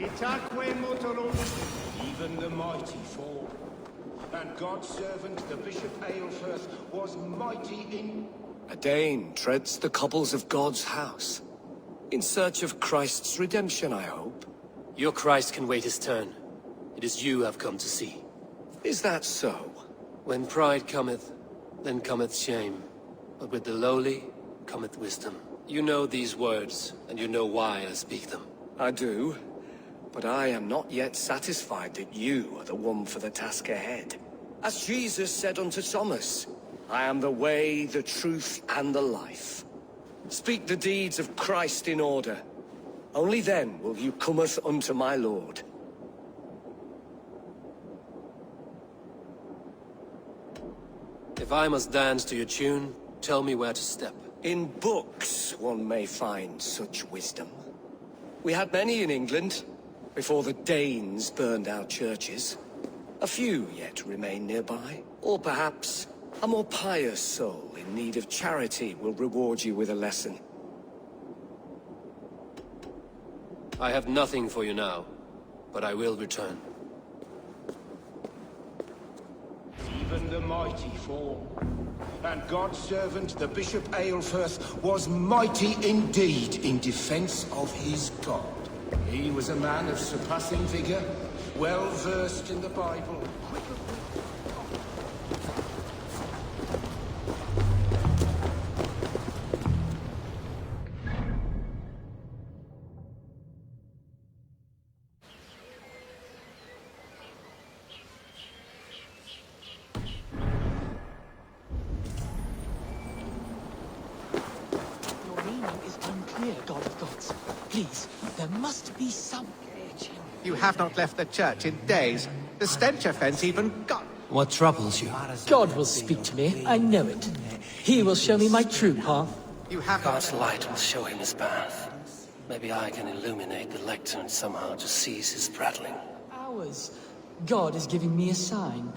Itaque motorum, even the mighty fall. And God's servant, the Bishop Aelfirth, was mighty in... A Dane treads the cobbles of God's house. In search of Christ's redemption, I hope. Your Christ can wait his turn. It is you I've come to see. Is that so? When pride cometh, then cometh shame. But with the lowly cometh wisdom. You know these words, and you know why I speak them. I do. But I am not yet satisfied that you are the one for the task ahead. As Jesus said unto Thomas, I am the way, the truth, and the life. Speak the deeds of Christ in order. Only then will you cometh unto my Lord. If I must dance to your tune, tell me where to step. In books one may find such wisdom. We had many in England, before the Danes burned our churches. A few yet remain nearby. Or perhaps a more pious soul in need of charity will reward you with a lesson. I have nothing for you now, but I will return. Even the mighty fall. And God's servant, the Bishop Aelfirth, was mighty indeed in defense of his God. He was a man of surpassing vigor, well versed in the Bible. Your meaning is unclear, God of Gods. Please, there must be some... You have not left the church in days. The stench offense even got... What troubles you? God will speak to me, I know it. He will show me my true path. You have God's light will show him his path. Maybe I can illuminate the lectern somehow to cease his prattling. Hours. God is giving me a sign.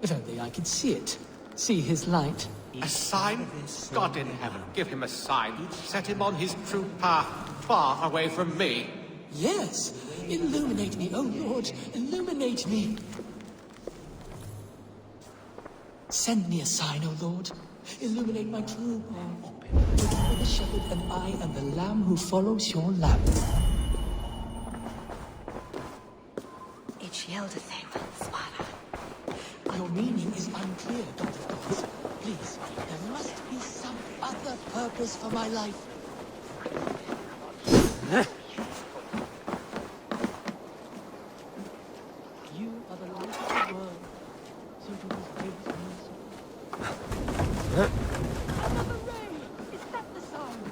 If only I could see it. See his light. a sign? God in heaven, give him a sign. Set him on his true path, far away from me. Yes. Illuminate me, oh Lord. Illuminate me. Send me a sign, O Lord. Illuminate my true path. For the shepherd and I am the lamb who follows your lamp. Your meaning is unclear, God of Gods. Please, there must be some other purpose for my life. You are the light of the world. So to his great mercy. Another ray! Is that the sign?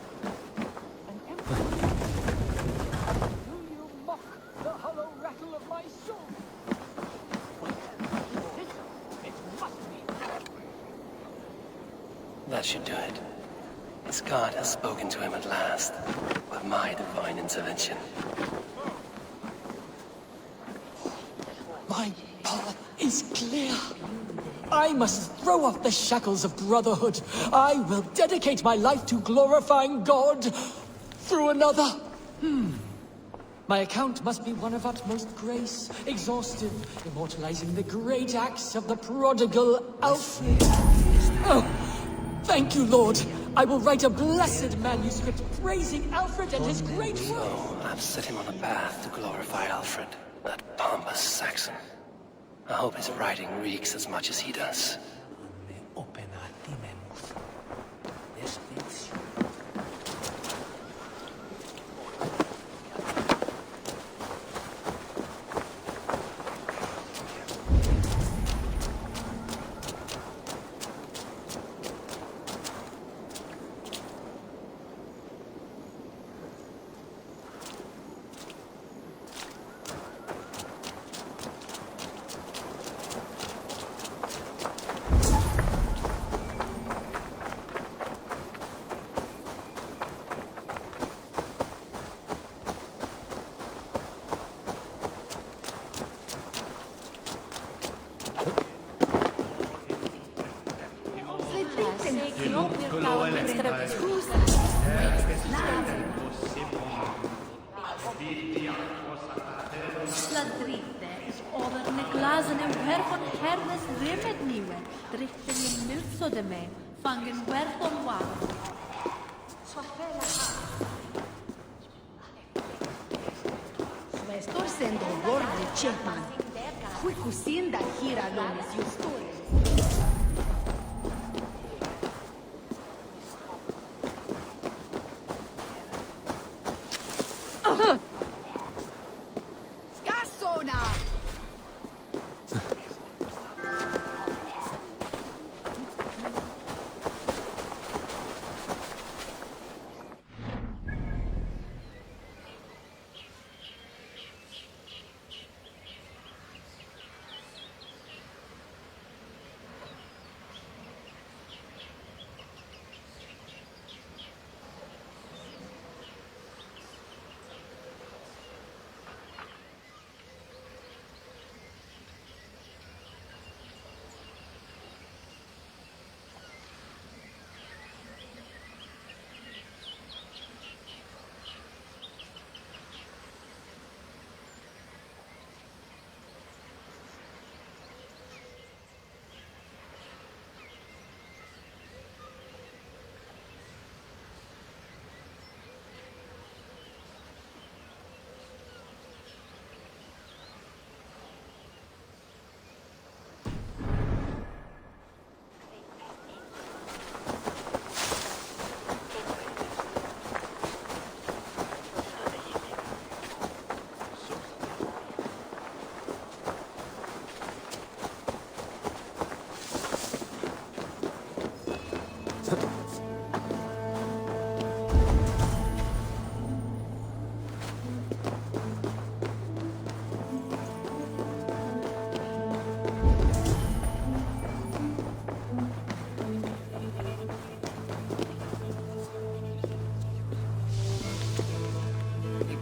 An emperor. Do you mock the hollow rattle of my sword? That should do it. His God has spoken to him at last, with my divine intervention. My path is clear. I must throw off the shackles of brotherhood. I will dedicate my life to glorifying God through another. My account must be one of utmost grace, exhaustive, immortalizing the great acts of the prodigal Alfred. Oh, thank you, Lord. I will write a blessed manuscript praising Alfred and his great work. So, I've set him on a path to glorify Alfred, that pompous Saxon. I hope his writing reeks as much as he does. Sladrite is over Niklazen en werfon herdes rimet nieuwe. Drichten in nutso de me, fangen werfon wal. Estou sendo gordo, Chapman. Fui cozinda gira lones e os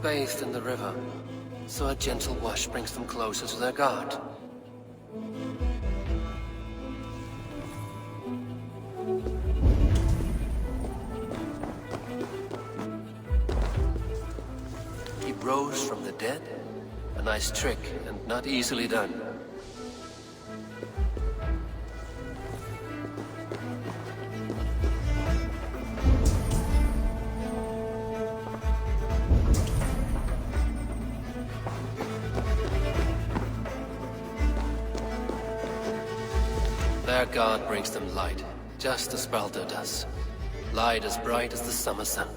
Bathed in the river, so a gentle wash brings them closer to their God. He rose from the dead. A nice trick, and not easily done. Their God brings them light, just as Baldur does. Light as bright as the summer sun.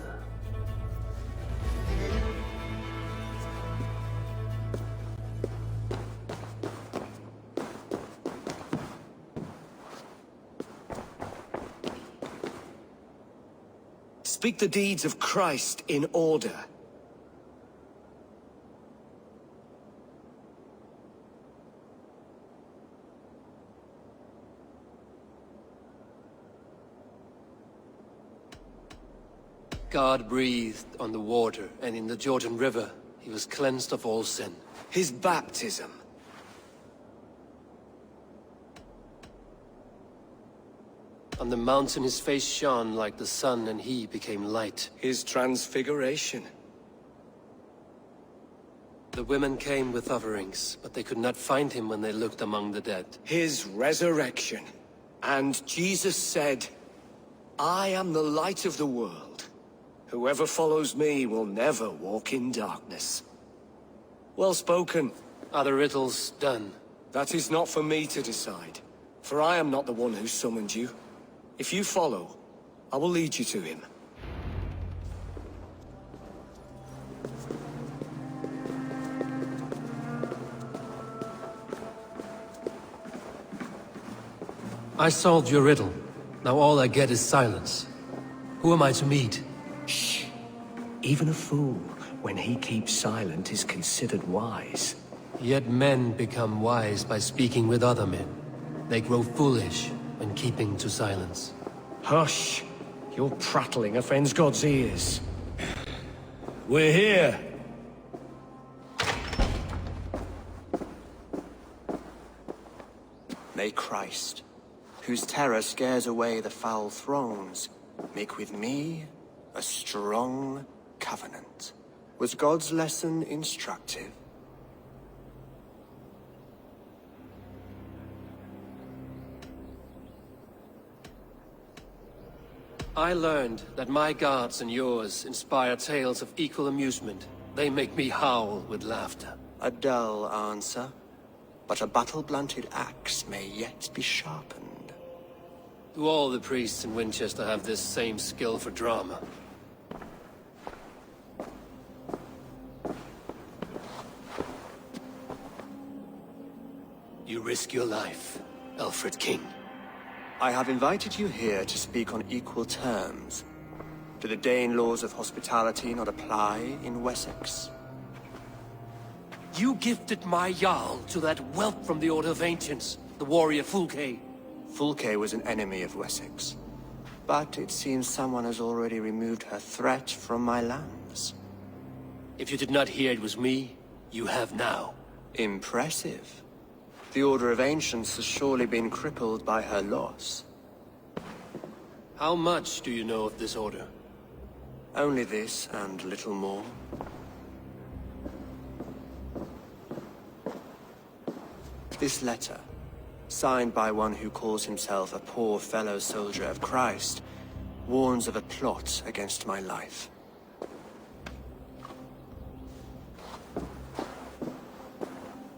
Speak the deeds of Christ in order. God breathed on the water, and in the Jordan River, he was cleansed of all sin. His baptism. On the mountain his face shone like the sun, and he became light. His transfiguration. The women came with offerings, but they could not find him when they looked among the dead. His resurrection. And Jesus said, I am the light of the world. Whoever follows me will never walk in darkness. Well spoken. Are the riddles done? That is not for me to decide, for I am not the one who summoned you. If you follow, I will lead you to him. I solved your riddle. Now all I get is silence. Who am I to meet? Shh. Even a fool, when he keeps silent, is considered wise. Yet men become wise by speaking with other men. They grow foolish when keeping to silence. Hush! Your prattling offends God's ears. We're here! May Christ, whose terror scares away the foul throngs, make with me a strong covenant. Was God's lesson instructive? I learned that my gods and yours inspire tales of equal amusement. They make me howl with laughter. A dull answer, but a battle-blunted axe may yet be sharpened. Do all the priests in Winchester have this same skill for drama? You risk your life, Alfred King. I have invited you here to speak on equal terms. Do the Dane laws of hospitality not apply in Wessex? You gifted my Jarl to that whelp from the Order of Ancients, the warrior Fulke. Fulke was an enemy of Wessex. But it seems someone has already removed her threat from my lands. If you did not hear it was me, you have now. Impressive. The Order of Ancients has surely been crippled by her loss. How much do you know of this order? Only this and little more. This letter, signed by one who calls himself a poor fellow soldier of Christ, warns of a plot against my life.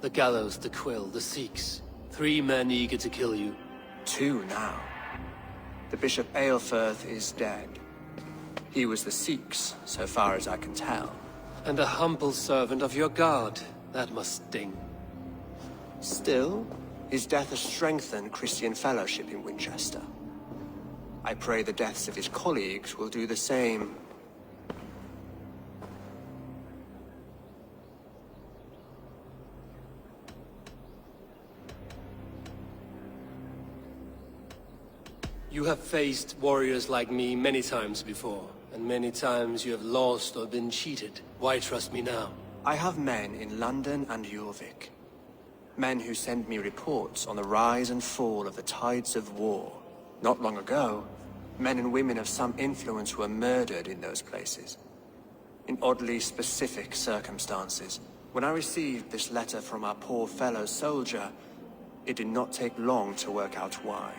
The gallows, the quill, the Sikhs. 3 men eager to kill you. 2 now. The Bishop Aelfirth is dead. He was the Sikhs, so far as I can tell. And a humble servant of your god. That must sting. Still, his death has strengthened Christian fellowship in Winchester. I pray the deaths of his colleagues will do the same. You have faced warriors like me many times before, and many times you have lost or been cheated. Why trust me now? I have men in London and Jorvik. Men who send me reports on the rise and fall of the tides of war. Not long ago, men and women of some influence were murdered in those places. In oddly specific circumstances. When I received this letter from our poor fellow soldier, it did not take long to work out why.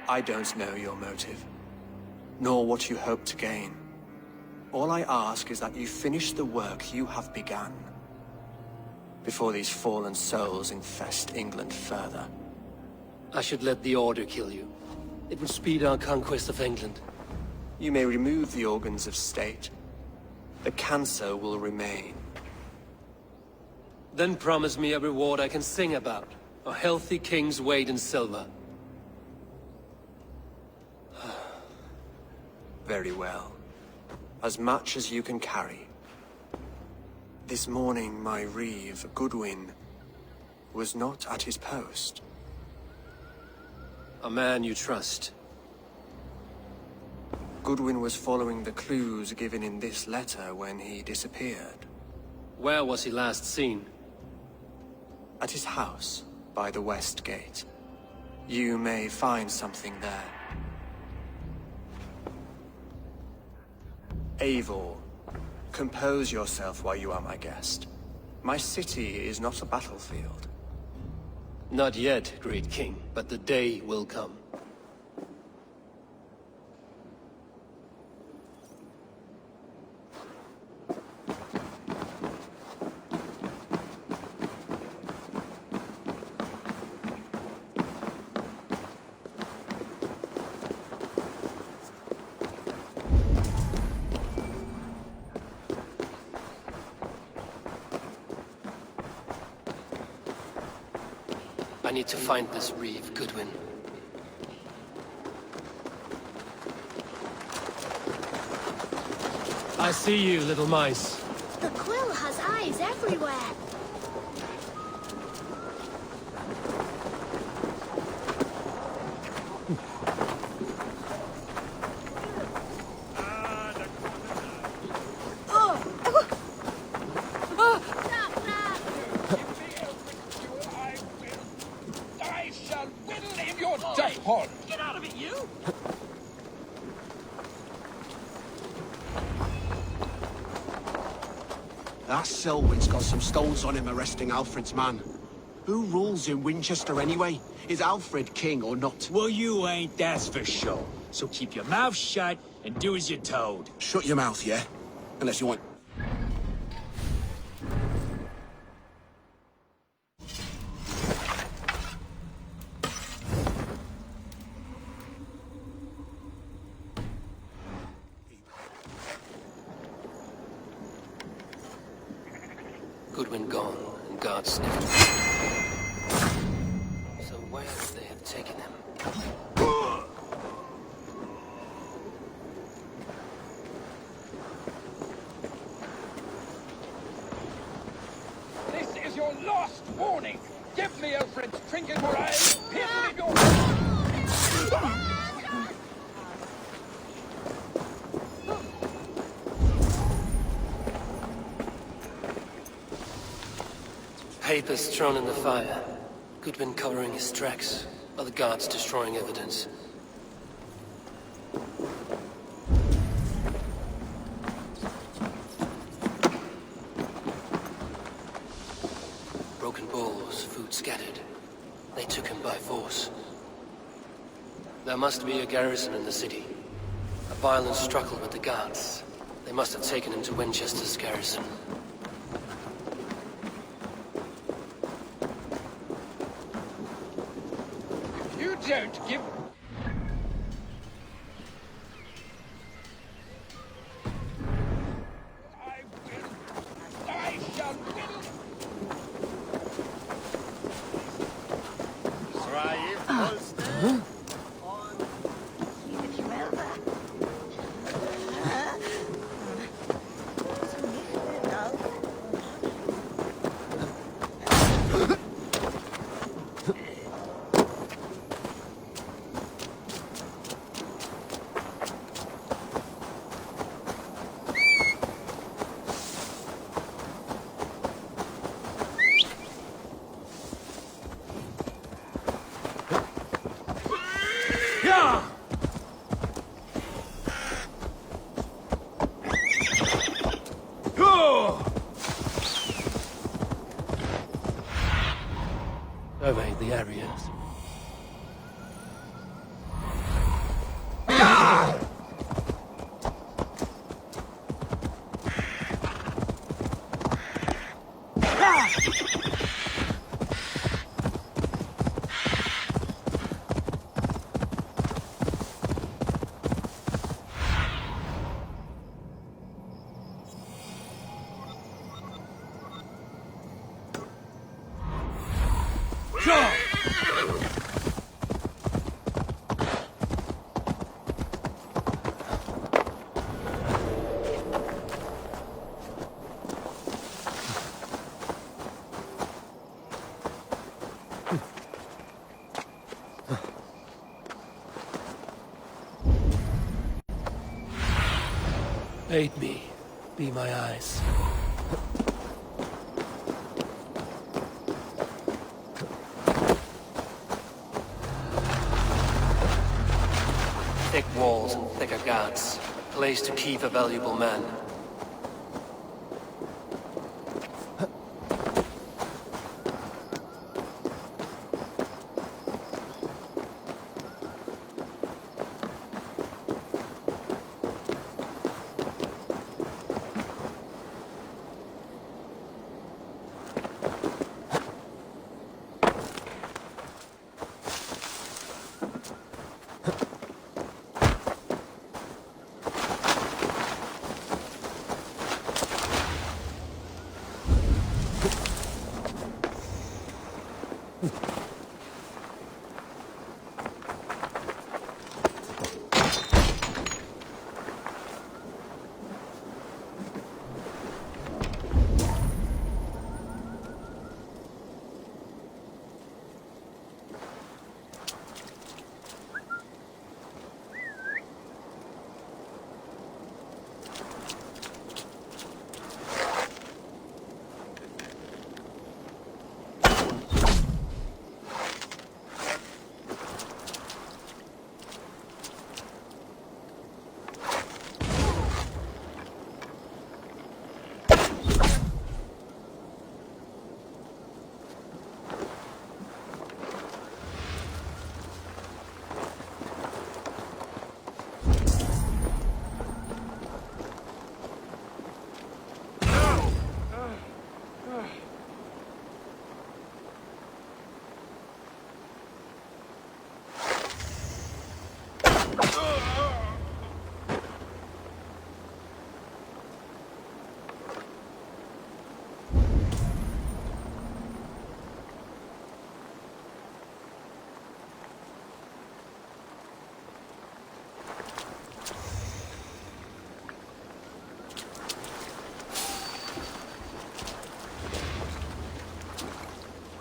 I don't know your motive, nor what you hope to gain. All I ask is that you finish the work you have begun, before these fallen souls infest England further. I should let the Order kill you. It would speed our conquest of England. You may remove the organs of state. The cancer will remain. Then promise me a reward I can sing about. A healthy king's weight in silver. Very well. As much as you can carry. This morning, my reeve, Goodwin, was not at his post. A man you trust. Goodwin was following the clues given in this letter when he disappeared. Where was he last seen? At his house, by the West Gate. You may find something there. Eivor, compose yourself while you are my guest. My city is not a battlefield. Not yet, great king, but the day will come. I need to find this reeve, Goodwin. I see you, little mice. The quill has eyes everywhere. I shall whittle in your death pod. Get out of it, you! That Selwyn's got some stones on him arresting Alfred's man. Who rules in Winchester anyway? Is Alfred king or not? Well, you ain't, that's for sure. So keep your mouth shut and do as you're told. Shut your mouth, yeah? Unless you want... Goodwin gone, and guards sniffed. So where would they have taken him? This is your last warning. Give me Alfred's trinket or I'll pierce in your... Papers thrown in the fire. Goodwin covering his tracks. Other guards destroying evidence. Broken bowls, food scattered. They took him by force. There must be a garrison in the city. A violent struggle with the guards. They must have taken him to Winchester's garrison. You don't give... I will... I shall will... Surveyed the areas. Aid me. Be my eyes. Thick walls and thicker guards. A place to keep a valuable man.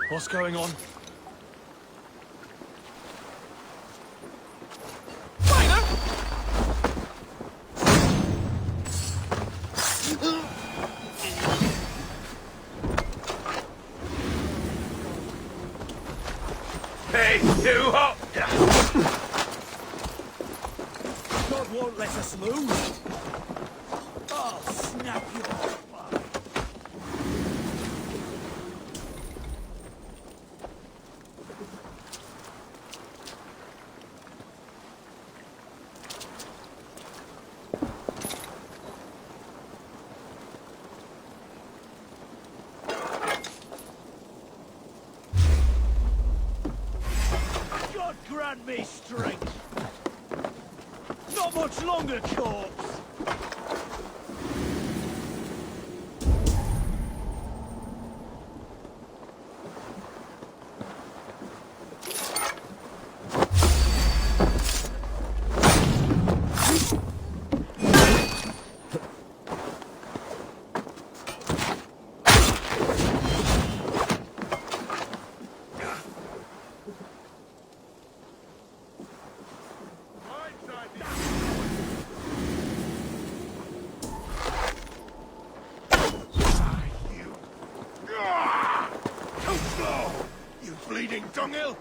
What's going on? Hey, you hot! God won't let us lose. I'll snap your butt. God grant me strength. Not much longer, corpse. You bleeding dunghill!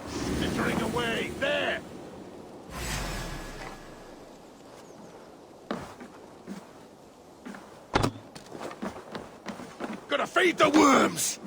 Slithering away, there! Gotta feed the worms!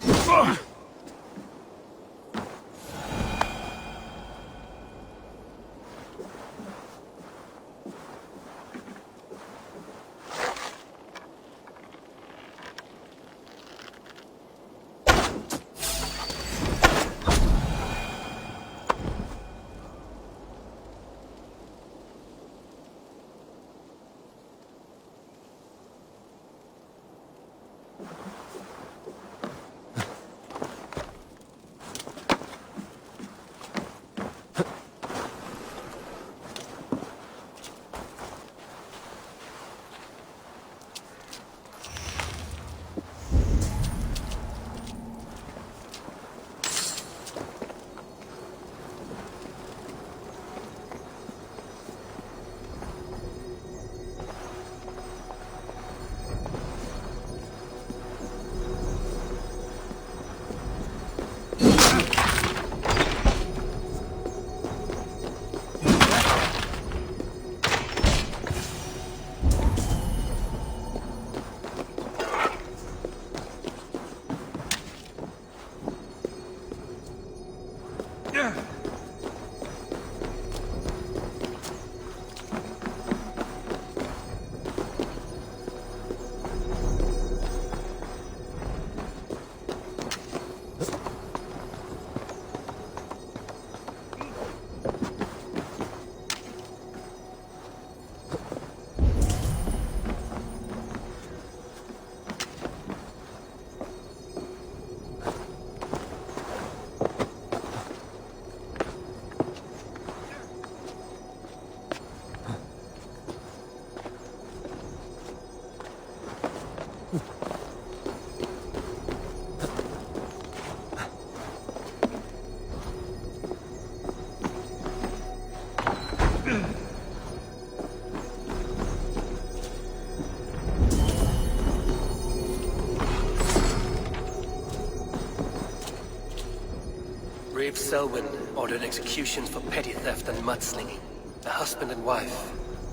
Reeve Selwyn ordered executions for petty theft and mudslinging. A husband and wife,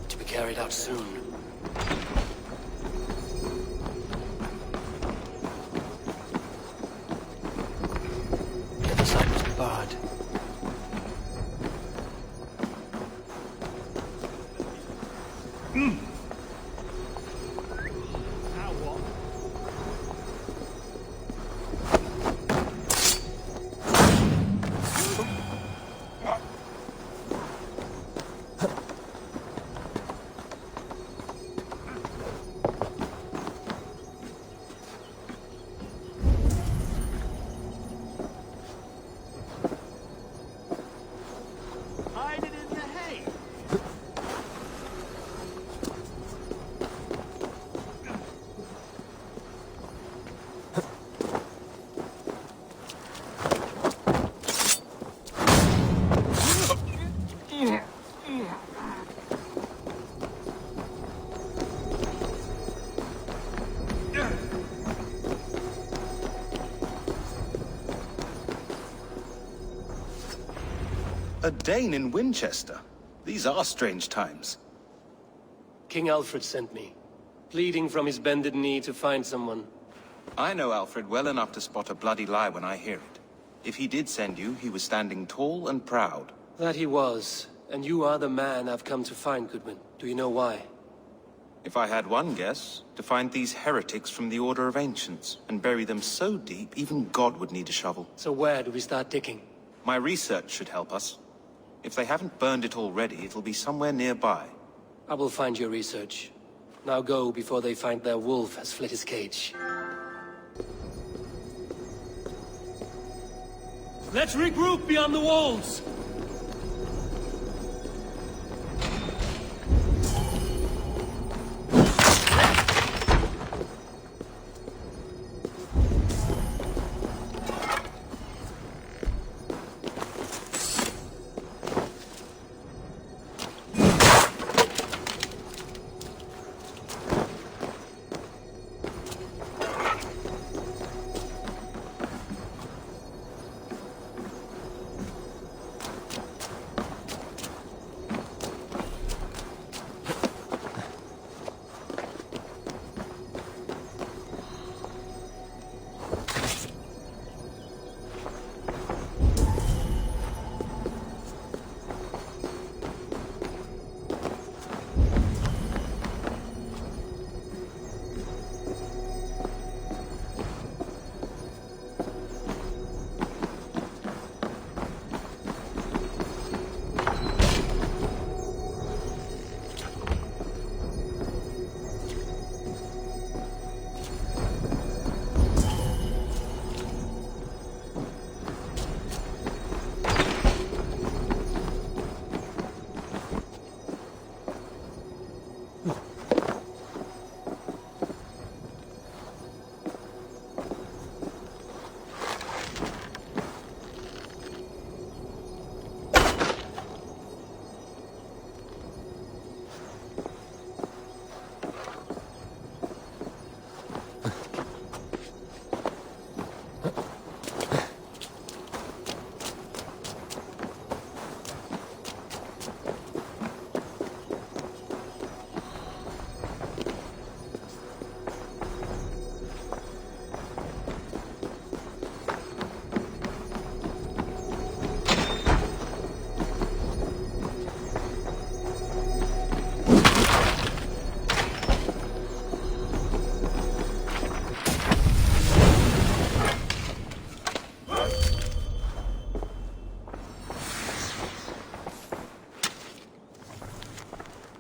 to be carried out soon. The other side was barred. A Dane in Winchester? These are strange times. King Alfred sent me, pleading from his bended knee to find someone. I know Alfred well enough to spot a bloody lie when I hear it. If he did send you, he was standing tall and proud. That he was, and you are the man I've come to find, Goodman. Do you know why? If I had one guess, to find these heretics from the Order of Ancients, and bury them so deep, even God would need a shovel. So where do we start digging? My research should help us. If they haven't burned it already, it'll be somewhere nearby. I will find your research. Now go before they find their wolf has fled his cage. Let's regroup beyond the walls!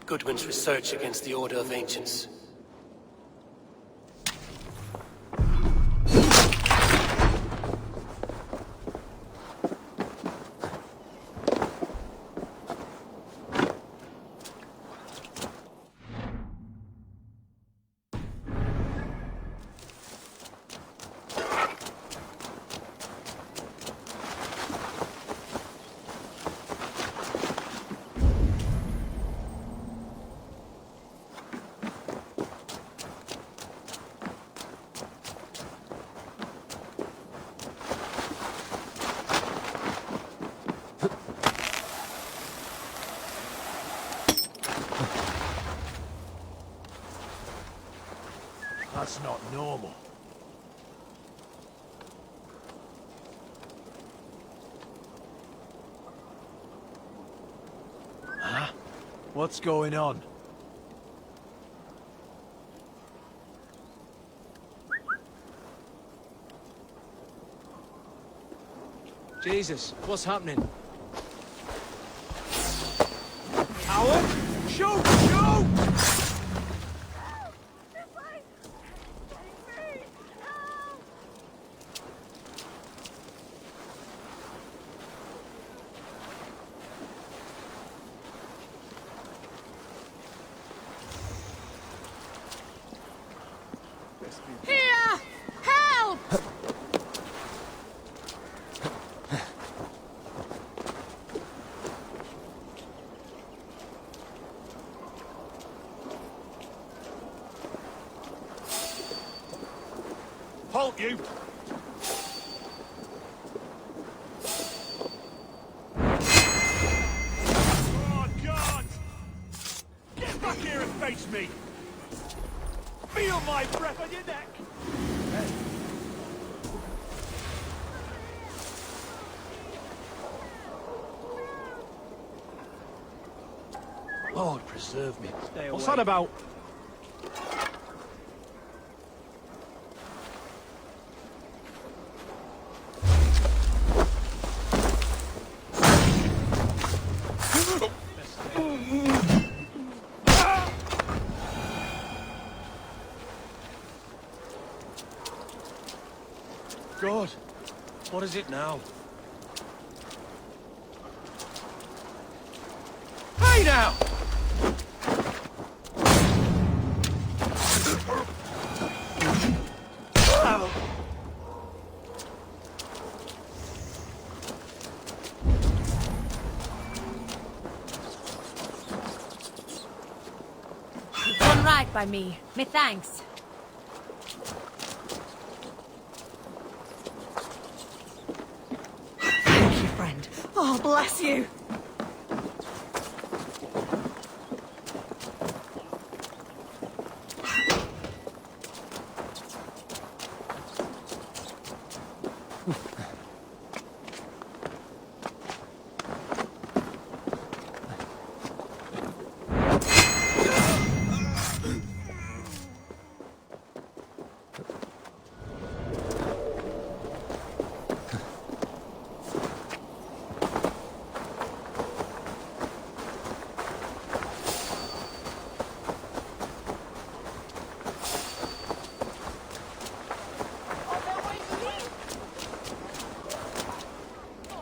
Goodwin's research against the Order of Ancients. That's not normal. Huh? What's going on? Jesus, what's happening? Howard? Shoot! Shoot! Here! Help! Halt, you! outraged me! Feel my breath on your neck! Lord, preserve me. What's that about? God, what is it now? Hey now! Done right by me. Me thanks. Thank you, friend. Oh, bless you.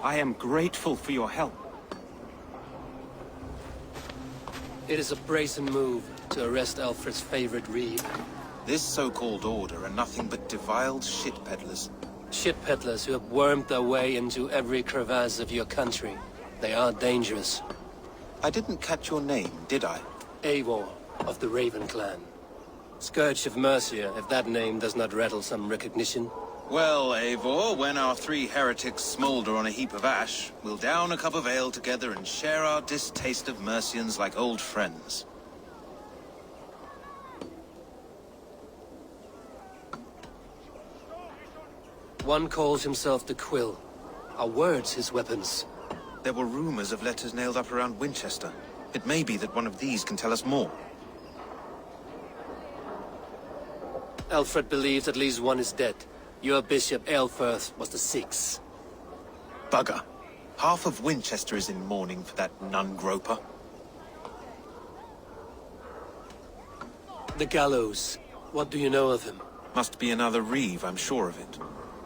I am grateful for your help. It is a brazen move to arrest Alfred's favorite reeve. This so-called order are nothing but deviled shit peddlers. Shit peddlers who have wormed their way into every crevasse of your country. They are dangerous. I didn't catch your name, did I? Eivor of the Raven clan. Scourge of Mercia, if that name does not rattle some recognition. Well, Eivor, when our three heretics smolder on a heap of ash, we'll down a cup of ale together and share our distaste of Mercians like old friends. One calls himself the Quill. Are words his weapons? There were rumors of letters nailed up around Winchester. It may be that one of these can tell us more. Alfred believes at least one is dead. Your Bishop Aelfirth was the sixth. Bugger. Half of Winchester is in mourning for that nun-groper. The gallows. What do you know of him? Must be another reeve, I'm sure of it.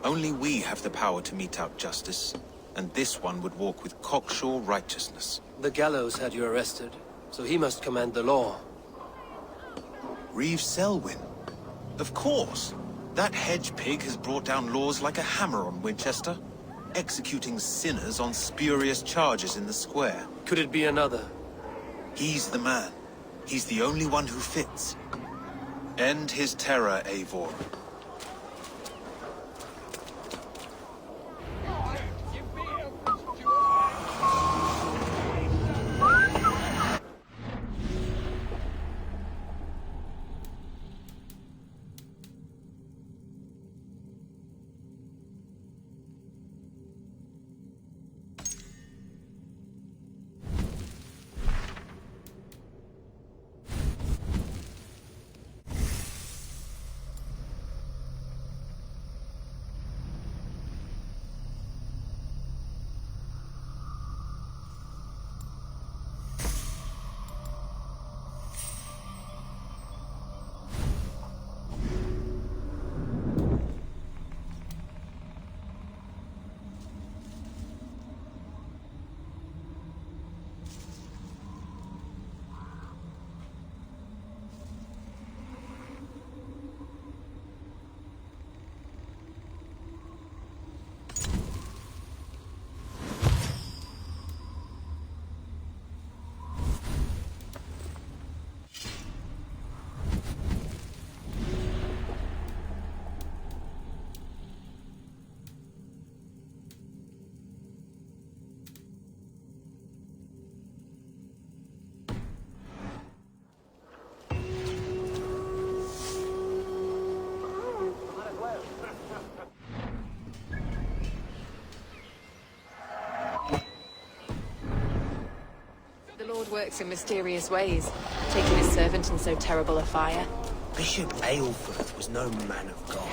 Only we have the power to mete out justice, and this one would walk with cocksure righteousness. The gallows had you arrested, so he must command the law. Reeve Selwyn? Of course! That hedge pig has brought down laws like a hammer on Winchester, executing sinners on spurious charges in the square. Could it be another? He's the man. He's the only one who fits. End his terror, Eivor. works in mysterious ways, taking his servant in so terrible a fire. Bishop Aelfirth was no man of God.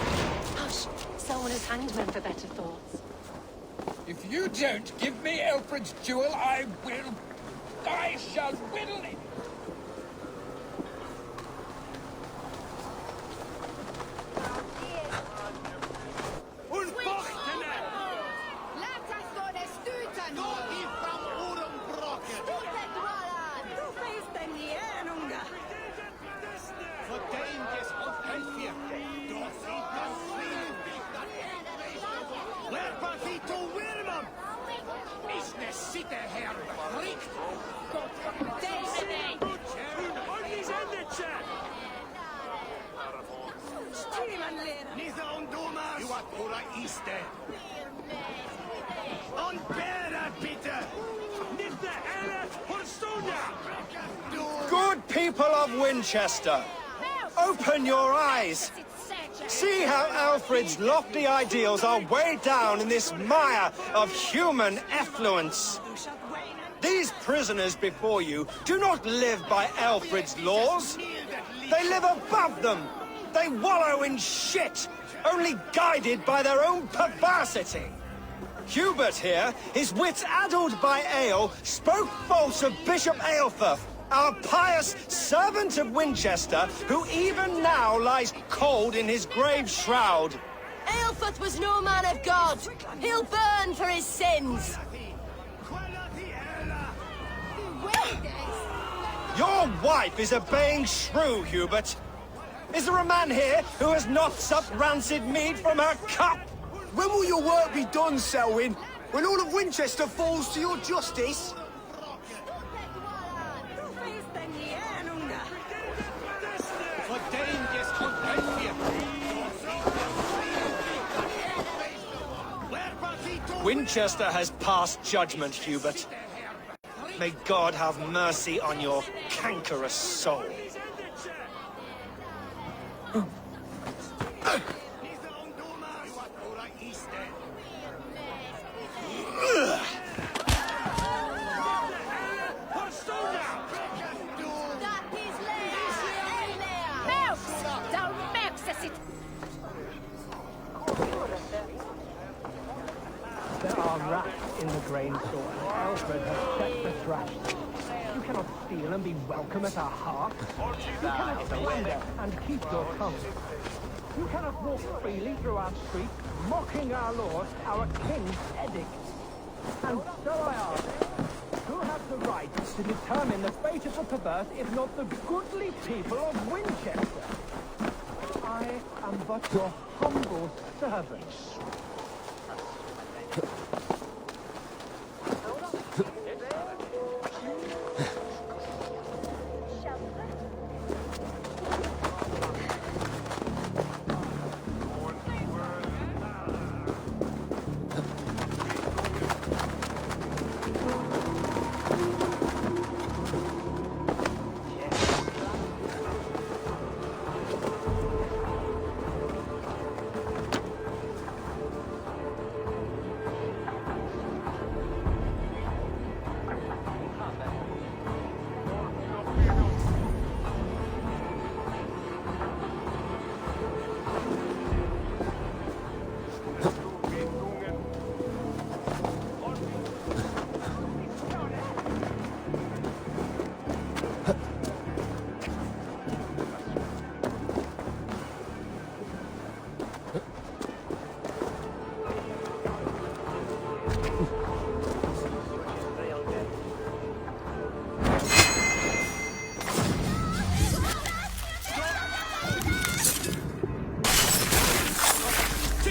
Hush! Someone has hanged men for better thoughts. If you don't give me Alfred's jewel, I shall whittle it! Good people of Winchester, open your eyes. See how Alfred's lofty ideals are weighed down in this mire of human effluence. These prisoners before you do not live by Alfred's laws. They live above them. They wallow in shit, only guided by their own perversity. Hubert here, his wits addled by ale, spoke false of Bishop Aelfirth, our pious servant of Winchester, who even now lies cold in his grave shroud. Aelfirth was no man of God. He'll burn for his sins. Your wife is a baying shrew, Hubert. Is there a man here who has not supped rancid mead from her cup? When will your work be done, Selwyn? When all of Winchester falls to your justice? Winchester has passed judgment, Hubert. May God have mercy on your cankerous soul. There are rats in the grain store, and Alfred has set to thrash them. You cannot steal and be welcome at our hearth. You cannot slander and keep your tongue. You cannot walk freely through our streets, mocking our laws, our king's edict. And so I ask, who has the right to determine the fate of the perverse, if not the goodly people of Winchester? I am but your humble servant.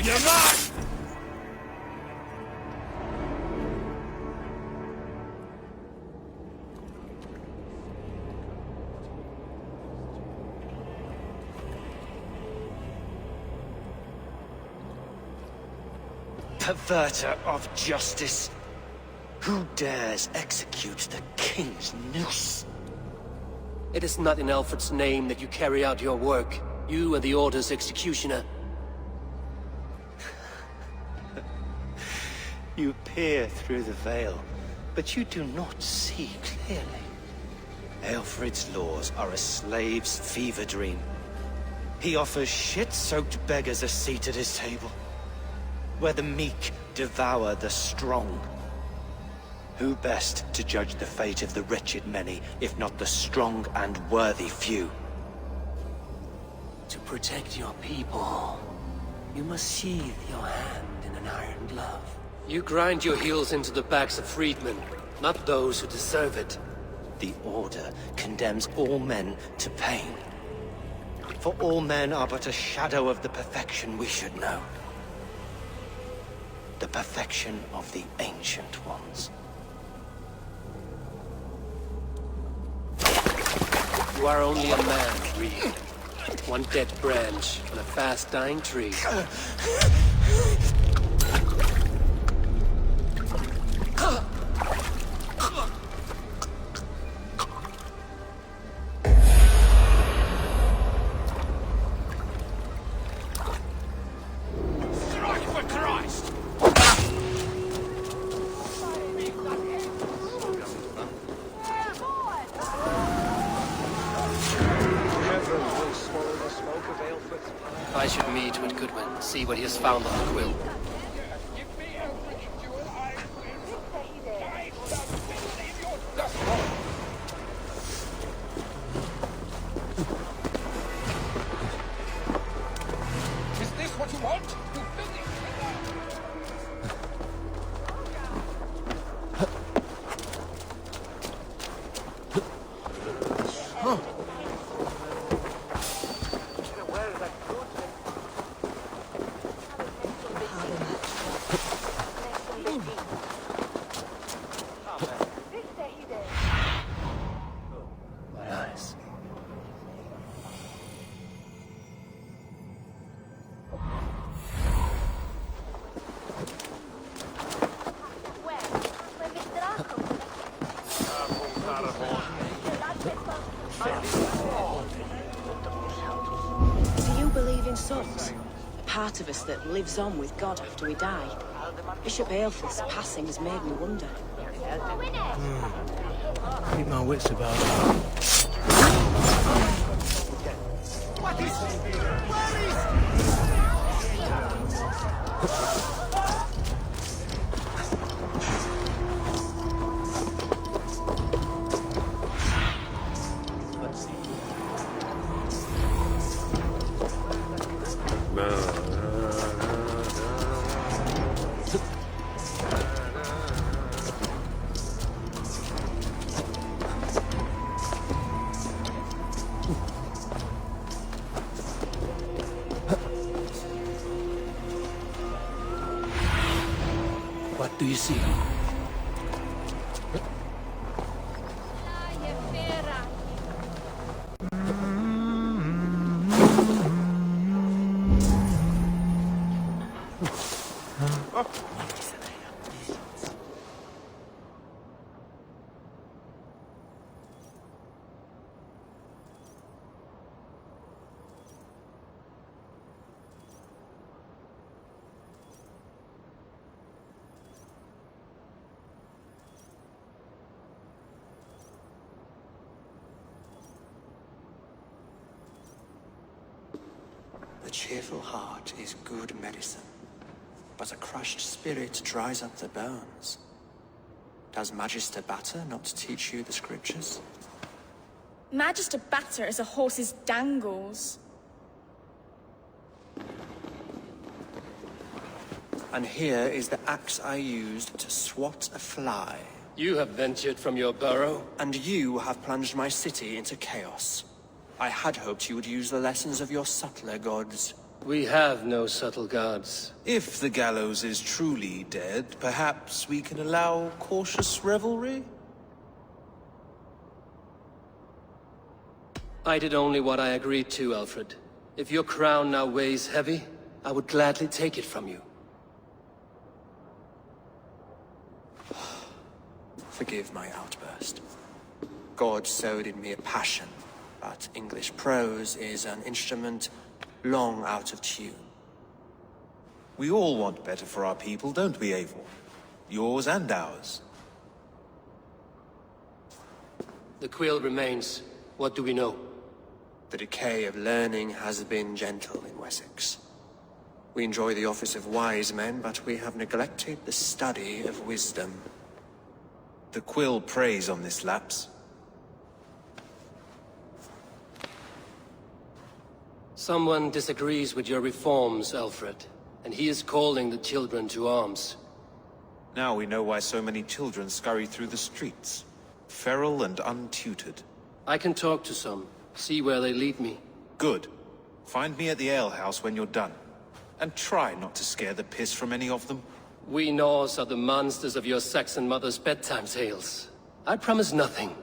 You're not! Perverter of justice. Who dares execute the king's noose? It is not in Alfred's name that you carry out your work. You are the Order's executioner. You peer through the veil, but you do not see clearly. Alfred's laws are a slave's fever dream. He offers shit-soaked beggars a seat at his table, where the meek devour the strong. Who best to judge the fate of the wretched many, if not the strong and worthy few? To protect your people, you must sheathe your hand in an iron glove. You grind your heels into the backs of freedmen, not those who deserve it. The Order condemns all men to pain. For all men are but a shadow of the perfection we should know. The perfection of the Ancient Ones. You are only a man, Reed. One dead branch on a fast-dying tree. I should meet with Goodwin, see what he has found on the quill. Is this what you want? You finished. Do you believe in souls? A part of us that lives on with God after we die? Bishop Aelfred's passing has made me wonder. Keep my wits about me. What is... Where is... What do you see? The cheerful heart is good medicine, but a crushed spirit dries up the bones. Does Magister Batter not teach you the scriptures? Magister Batter is a horse's dangles. And here is the axe I used to swat a fly. You have ventured from your burrow? And you have plunged my city into chaos. I had hoped you would use the lessons of your subtler gods. We have no subtle gods. If the gallows is truly dead, perhaps we can allow cautious revelry? I did only what I agreed to, Alfred. If your crown now weighs heavy, I would gladly take it from you. Forgive my outburst. God sowed in me a passion, but English prose is an instrument long out of tune. We all want better for our people, don't we, Eivor? Yours and ours. The quill remains. What do we know? The decay of learning has been gentle in Wessex. We enjoy the office of wise men, but we have neglected the study of wisdom. The quill preys on this lapse. Someone disagrees with your reforms, Alfred, and he is calling the children to arms. Now we know why so many children scurry through the streets, feral and untutored. I can talk to some, see where they lead me. Good. Find me at the alehouse when you're done. And try not to scare the piss from any of them. We Norse are the monsters of your Saxon mother's bedtime tales. I promise nothing.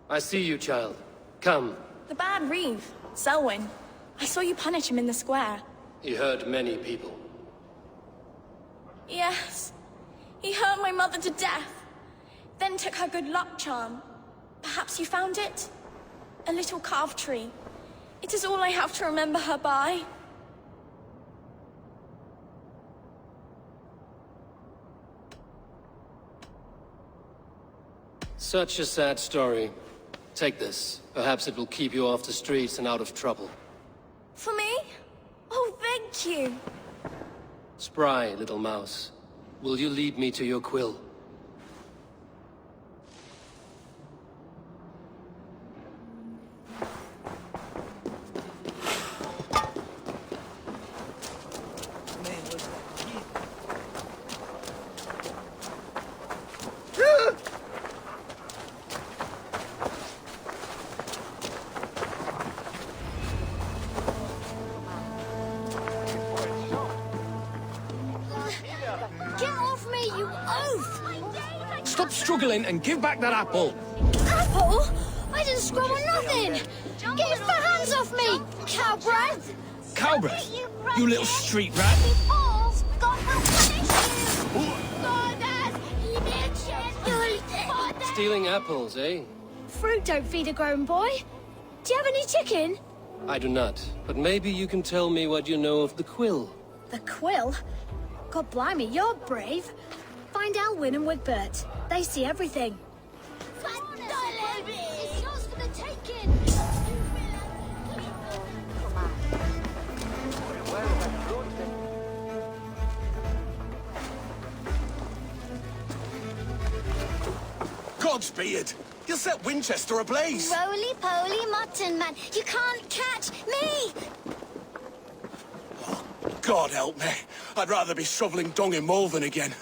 I see you, child. Come. The bad Reeve, Selwyn. I saw you punish him in the square. He hurt many people. Yes. He hurt my mother to death. Then took her good luck charm. Perhaps you found it? A little carved tree. It is all I have to remember her by. Such a sad story. Take this. Perhaps it will keep you off the streets and out of trouble. For me? Oh, thank you. Spry, little mouse. Will you lead me to your quill? Get off me, you oaf! Stop struggling and give back that apple. Apple? I didn't scrub on nothing! Get your fat hands off me, cow breath! Cow breath? You little street rat. Balls, God will punish you! Father! Stealing apples, eh? Fruit don't feed a grown boy. Do you have any chicken? I do not, but maybe you can tell me what you know of the quill. The quill? God blimey, you're brave. Find Alwyn and Wigbert. They see everything. It's yours for the taking! Godspeed! You'll set Winchester ablaze! Roly-poly mutton man, you can't catch me! God help me. I'd rather be shoveling dung in Malvern again.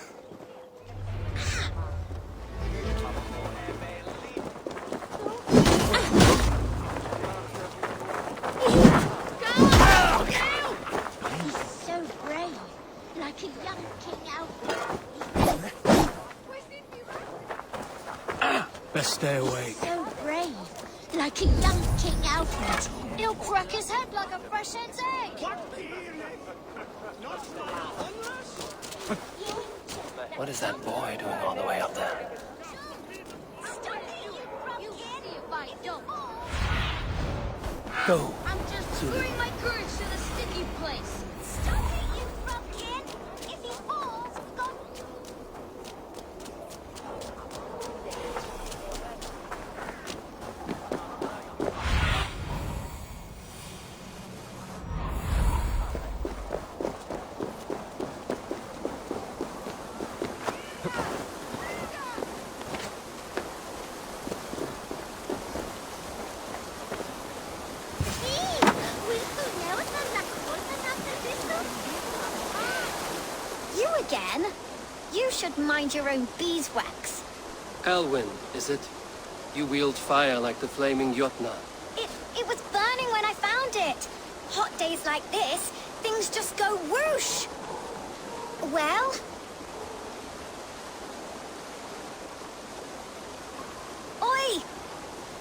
So brave, like a young King Alfred. Best stay away. So brave, like a young King Alfred. He'll crack his head like a fresh hen's egg. What is that boy doing all the way up there? Go. I'm just screwing my courage to the sticky place. Stop it, you bumpkin! If he falls, go... You again? You should mind your own beeswax. Alwyn, is it? You wield fire like the flaming Jotnar. It was burning when I found it. Hot days like this, things just go whoosh. Well? Oi!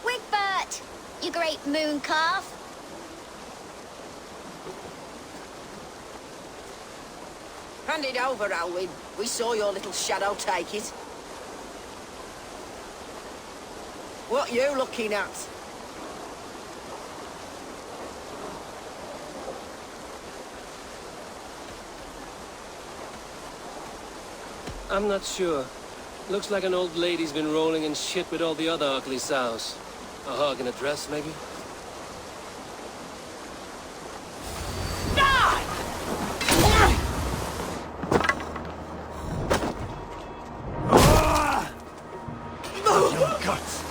Wigbert! You great moon calf. Hand it over, Alwyn. We saw your little shadow take it. What you looking at? I'm not sure. Looks like an old lady's been rolling in shit with all the other ugly sows. A hug and a dress, maybe? Your guts!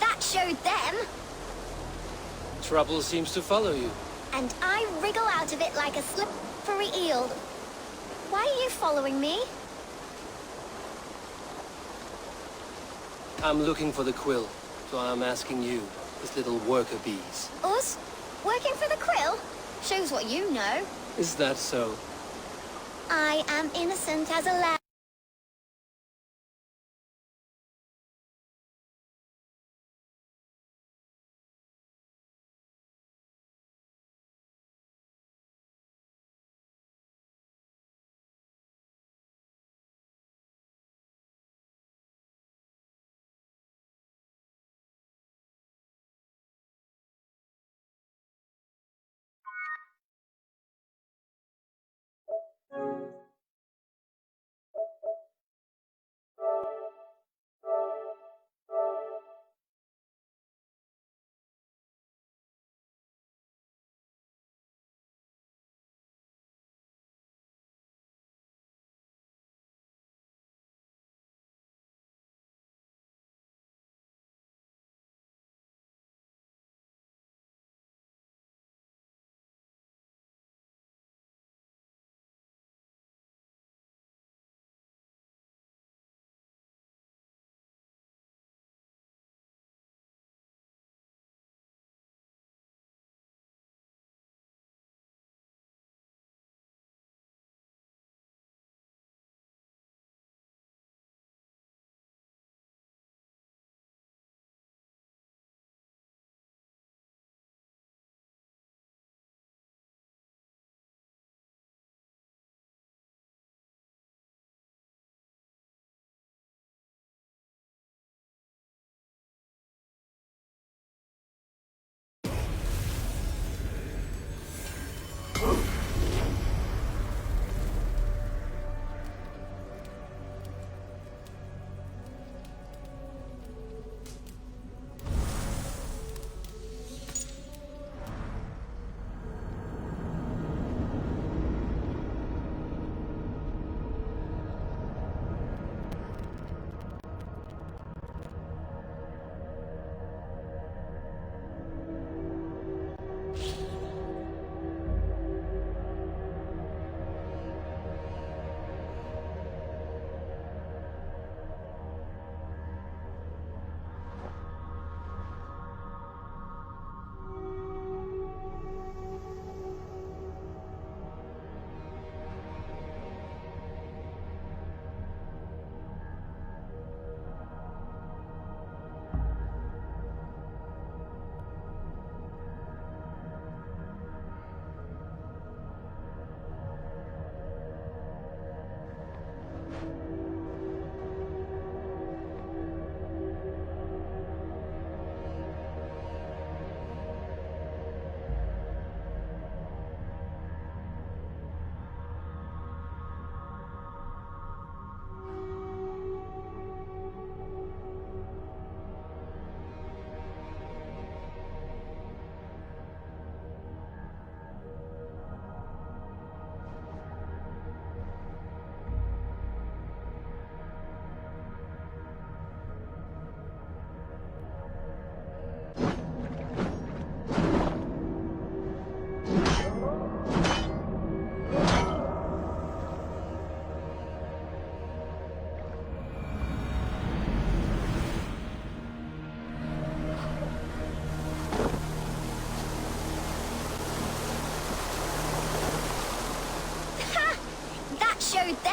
That showed them. Trouble seems to follow you. And I wriggle out of it like a slippery eel. Why are you following me? I'm looking for the quill, so I'm asking you, his little worker bees. Us? Working for the Quill? Shows what you know. Is that so? I am innocent as a lamb.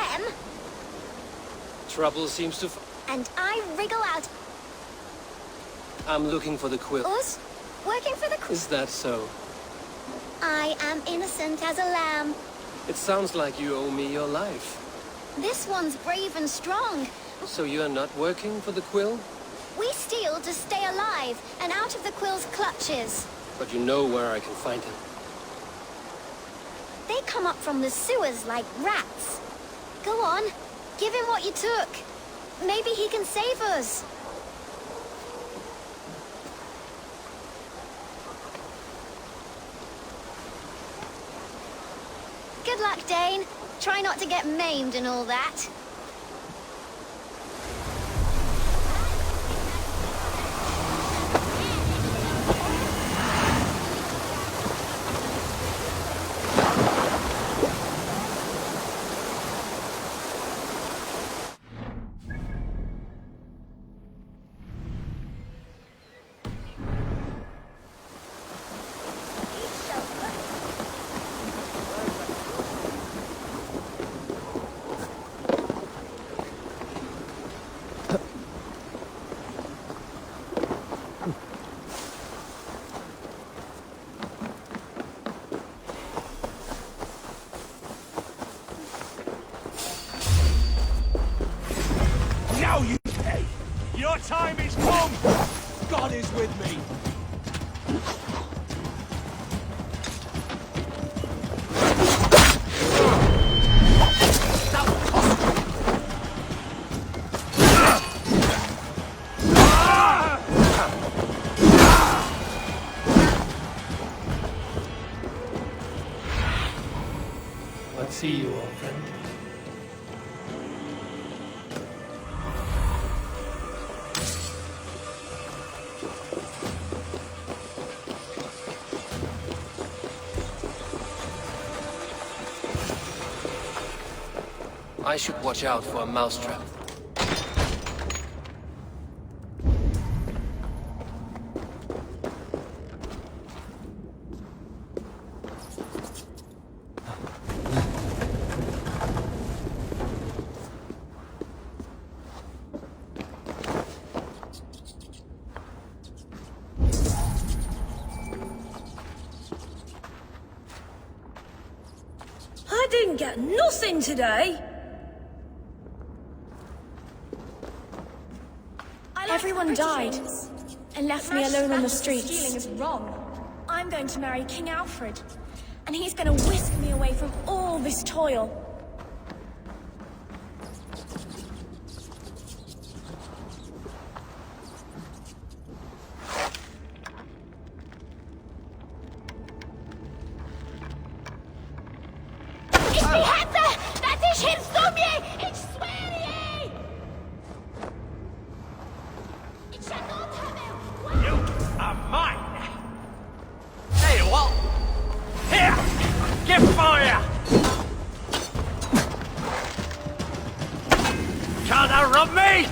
them. Trouble seems to... And I wriggle out. I'm looking for the quill. Us? Working for the Is that so? I am innocent as a lamb. It sounds like you owe me your life. This one's brave and strong. So you're not working for the quill? We steal to stay alive and out of the quill's clutches. But you know where I can find him. They come up from the sewers like rats. Go on, give him what you took. Maybe he can save us. Good luck, Dane. Try not to get maimed and all that. Now you pay! Your time is come! God is with me! Let's see you, old friend. I should watch out for a mousetrap. I didn't get nothing today. Everyone died and left me alone on the streets. Stealing is wrong. I'm going to marry King Alfred, and he's going to whisk me away from all this toil. Ich behätte, dass ich hilfst du mir! Ich schwöre je! Ich shall not have You are mine! Hey, what? Here! Give fire! Can't outrun me!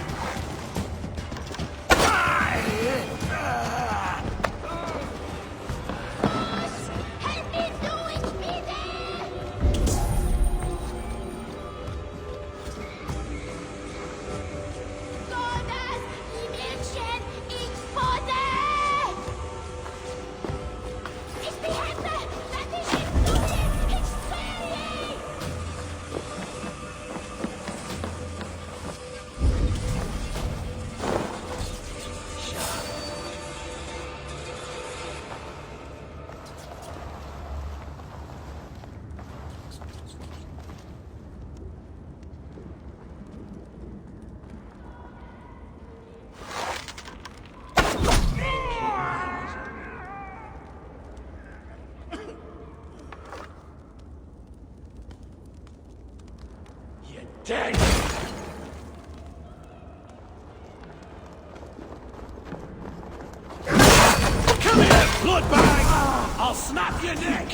Dead! Come here, bloodbag! I'll snap your neck!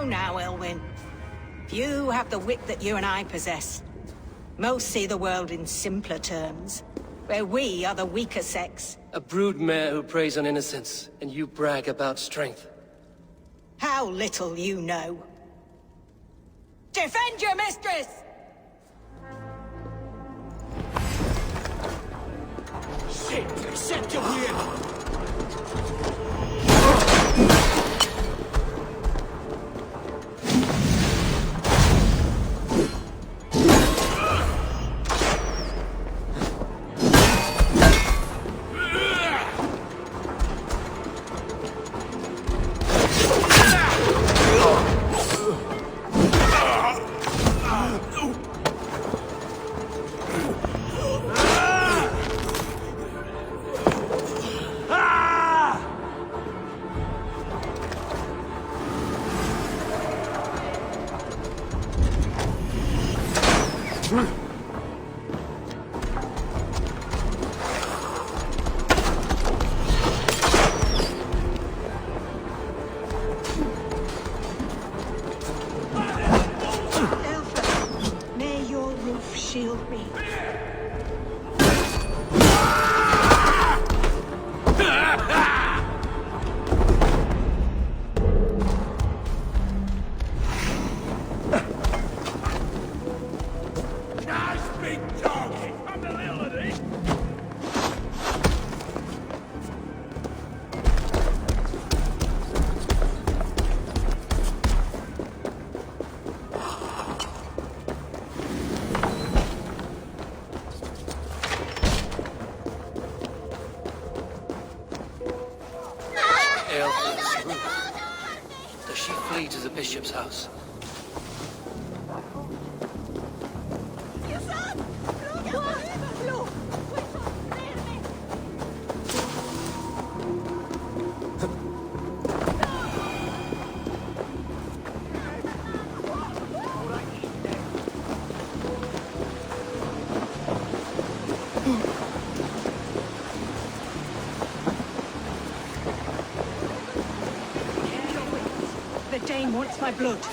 now, Elwyn. Few have the wit that you and I possess. Most see the world in simpler terms, where we are the weaker sex. A broodmare who preys on innocence, and you brag about strength. How little you know. Defend your mistress! Shit! Accept your will! May your roof shield me. Nice big target! I'm the little of these! Aelfred's roof. Does she flee to the bishop's house? The Dane wants my blood.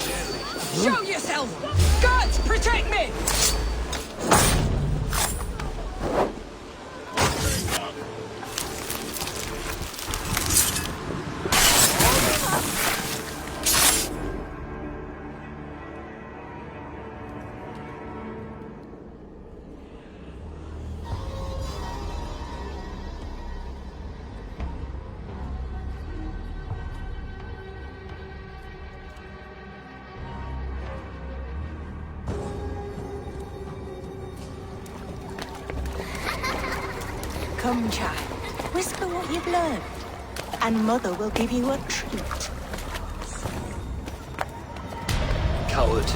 Show yourself! Guards, protect me! Come, child. Whisper what you've learned, and Mother will give you a treat. Coward.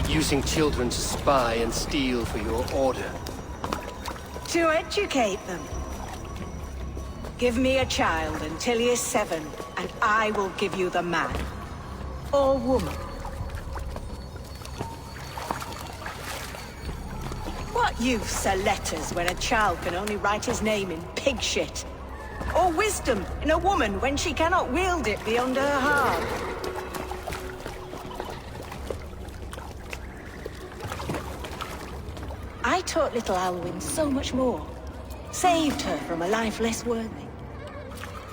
Using children to spy and steal for your order. To educate them. Give me a child until he is 7, and I will give you the man. Or woman. What use are letters when a child can only write his name in pig shit? Or wisdom in a woman when she cannot wield it beyond her heart? I taught little Alwyn so much more. Saved her from a life less worthy.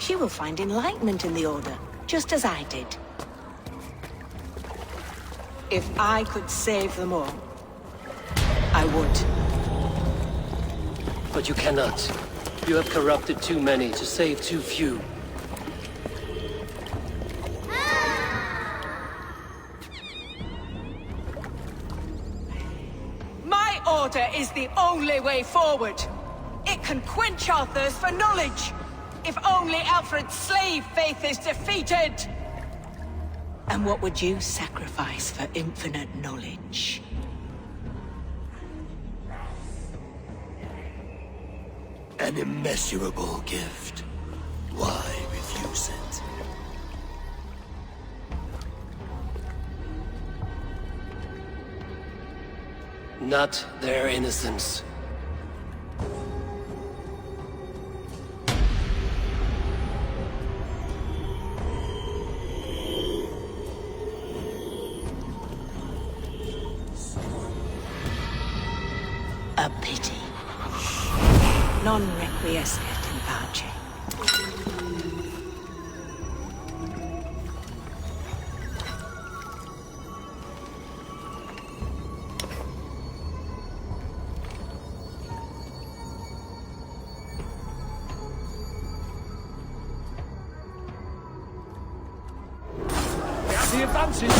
She will find enlightenment in the Order, just as I did. If I could save them all, I would. But you cannot. You have corrupted too many to save too few. My order is the only way forward. It can quench our thirst for knowledge. If only Alfred's slave faith is defeated. And what would you sacrifice for infinite knowledge? An immeasurable gift. Why refuse it? Not their innocence. Non requiescat in pace. The advances!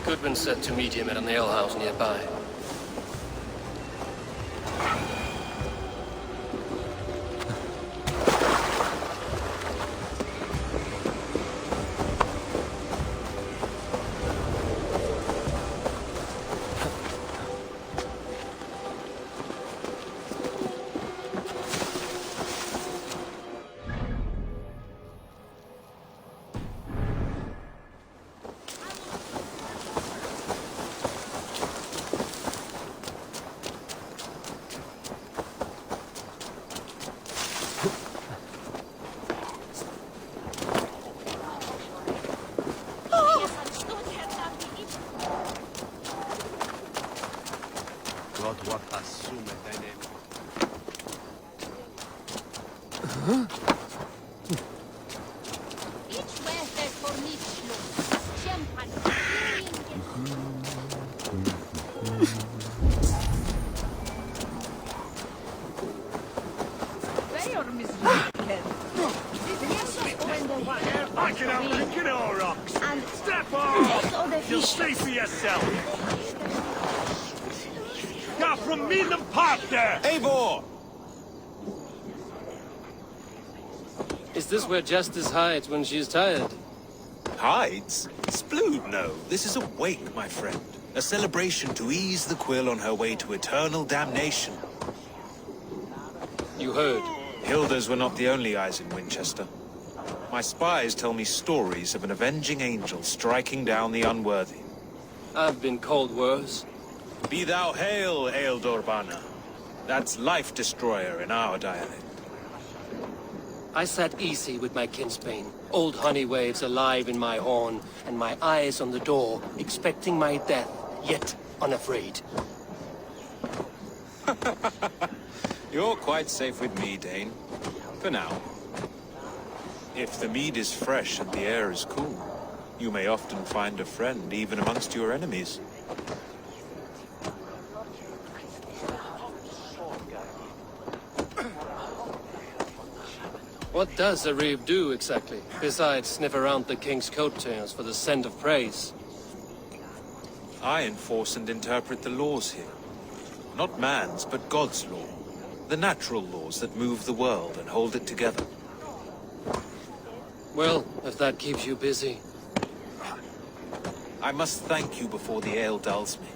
Goodman said to meet him at an alehouse nearby. You'll see for yourself. Now from Meatham Park there! Eivor! Is this where Justice hides when she's tired? Hides? Splood, no. This is a wake, my friend. A celebration to ease the quill on her way to eternal damnation. You heard. Hilda's were not the only eyes in Winchester. My spies tell me stories of an avenging angel striking down the unworthy. I've been called worse. Be thou hail, Ealdorbanna. That's Life Destroyer in our dialect. I sat easy with my kinsbane, old honey waves alive in my horn, and my eyes on the door, expecting my death, yet unafraid. You're quite safe with me, Dane. For now. If the mead is fresh and the air is cool, you may often find a friend even amongst your enemies. What does a reeve do exactly, besides sniff around the king's coattails for the scent of praise? I enforce and interpret the laws here. Not man's, but God's law. The natural laws that move the world and hold it together. Well, if that keeps you busy. I must thank you before the ale dulls me.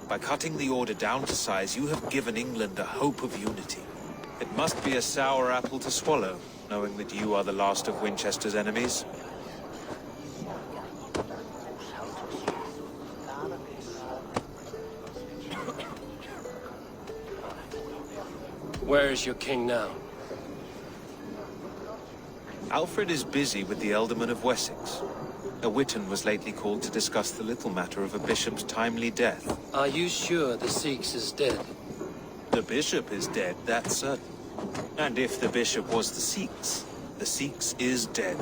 By cutting the order down to size, you have given England a hope of unity. It must be a sour apple to swallow, knowing that you are the last of Winchester's enemies. Where is your king now? Alfred is busy with the Ealdorman of Wessex. A Witan was lately called to discuss the little matter of a bishop's timely death. Are you sure the Sikhs is dead? The bishop is dead, that's certain. And if the bishop was the Sikhs is dead.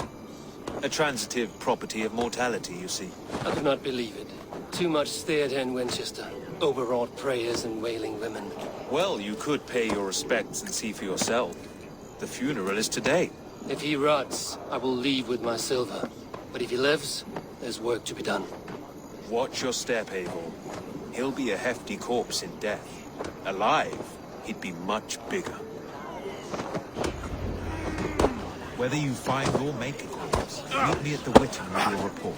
A transitive property of mortality, you see. I do not believe it. Too much theatre in Winchester. Overwrought prayers and wailing women. Well, you could pay your respects and see for yourself. The funeral is today. If he rots, I will leave with my silver. But if he lives, there's work to be done. Watch your step, Eivor. He'll be a hefty corpse in death. Alive, he'd be much bigger. Whether you find or make a corpse, meet me at the Witan with your report.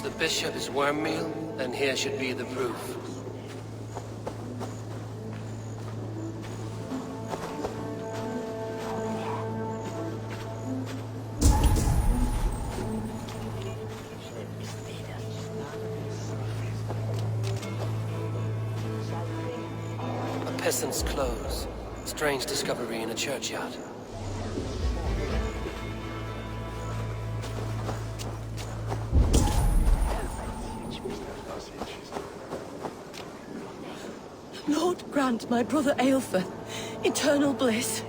the bishop is worm meal, then here should be the proof. A peasant's clothes. Strange discovery in a churchyard. Lord, grant my brother Aelfir eternal bliss.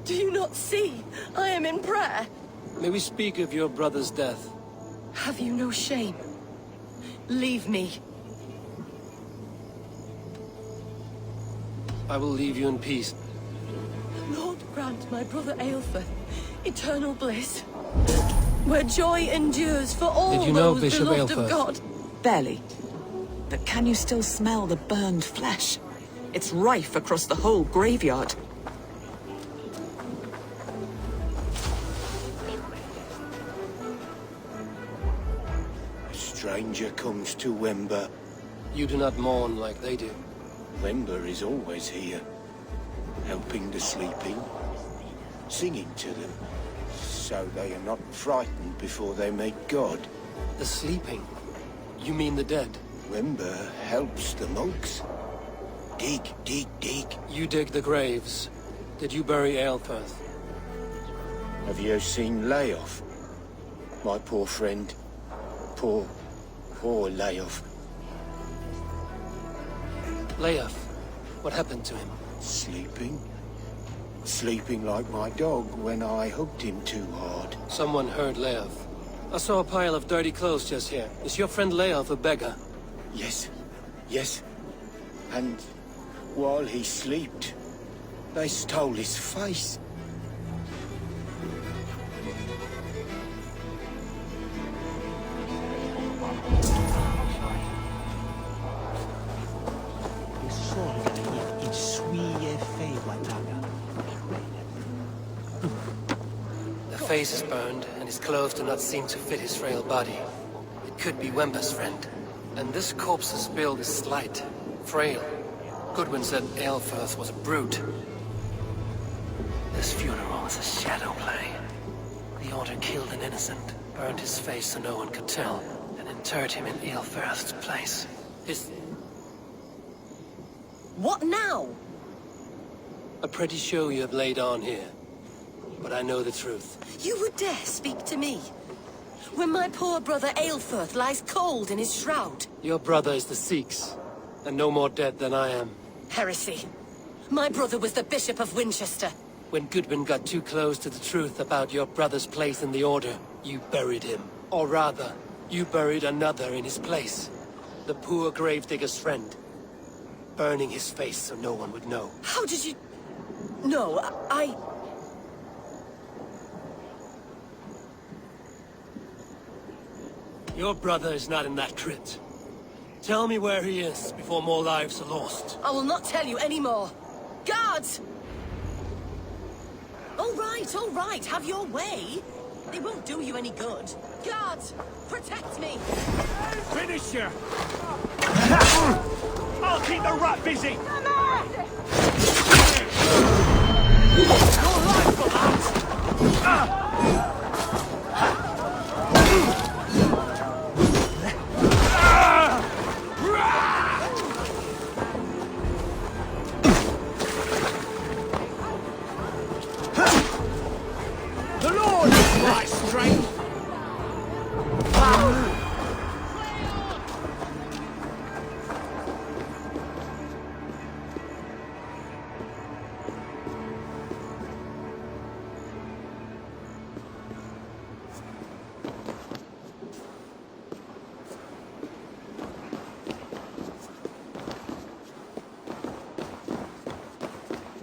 Do you not see? I am in prayer. May we speak of your brother's death? Have you no shame? Leave me. I will leave you in peace. Lord, grant my brother Aelfir eternal bliss, where joy endures for all Did you know those Bishop beloved Aelfir? of God. Barely. But can you still smell the burned flesh? It's rife across the whole graveyard. A stranger comes to Wember. You do not mourn like they do. Wember is always here, helping the sleeping, singing to them, so they are not frightened before they meet God. The sleeping? You mean the dead? Wember helps the monks. Dig, dig, dig. You dig the graves. Did you bury Aelfir? Have you seen Leof? My poor friend. Poor Leof. Leof, what happened to him? Sleeping. Sleeping like my dog when I hugged him too hard. Someone heard Leof. I saw a pile of dirty clothes just here. Is your friend Leof a beggar? Yes, yes. And while he slept, they stole his face. The face is burned, and his clothes do not seem to fit his frail body. It could be Wember's friend. And this corpse's build is slight, frail. Goodwin said Aelfir was a brute. This funeral is a shadow play. The Order killed an innocent, burned his face so no one could tell, and interred him in Aelfir's place. What now? A pretty show you have laid on here. But I know the truth. You would dare speak to me? When my poor brother Aelfir lies cold in his shroud. Your brother is the Sikhs, and no more dead than I am. Heresy. My brother was the Bishop of Winchester. When Goodwin got too close to the truth about your brother's place in the Order, you buried him. Or rather, you buried another in his place. The poor gravedigger's friend. Burning his face so no one would know. How did you... No, I... Your brother is not in that crypt. Tell me where he is before more lives are lost. I will not tell you anymore. Guards! All right, have your way. They won't do you any good. Guards, protect me! Finish you! I'll keep the rat busy! Your life for that! The Lord is my strength!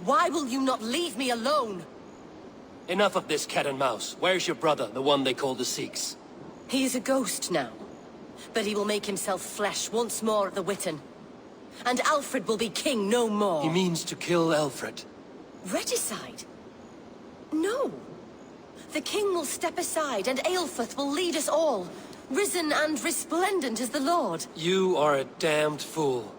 Why will you not leave me alone? Enough of this cat and mouse. Where's your brother, the one they call the Sikhs? He is a ghost now. But he will make himself flesh once more at the Witten. And Alfred will be king no more. He means to kill Alfred. Regicide? No. The king will step aside, and Aelfirth will lead us all. Risen and resplendent as the Lord. You are a damned fool.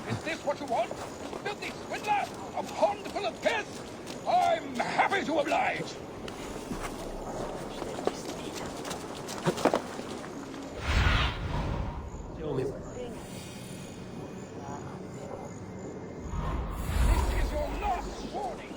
Is this what you want? Filthy swindler? A pond full of piss? I'm happy to oblige. Show me. This is your last warning.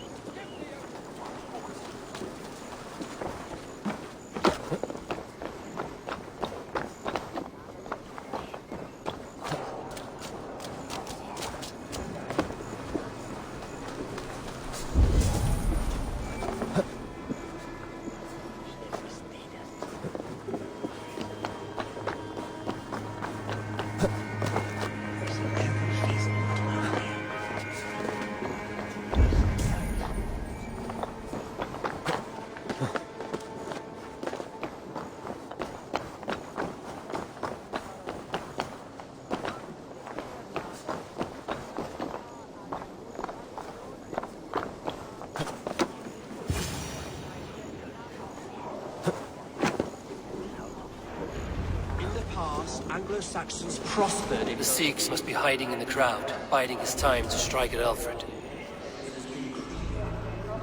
Anglo-Saxons prospered in... The Sikhs must be hiding in the crowd, biding his time to strike at Alfred.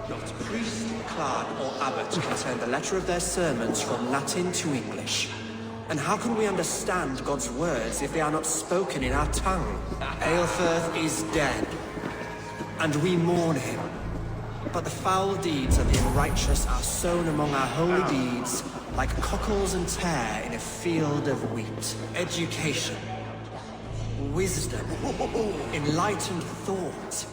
Not priest, clerk, or abbot can turn the letter of their sermons from Latin to English. And how can we understand God's words if they are not spoken in our tongue? Aelfirth is dead, and we mourn him. But the foul deeds of the unrighteous are sown among our holy deeds, like cockles and tare in a field of wheat. Education, wisdom, enlightened thought.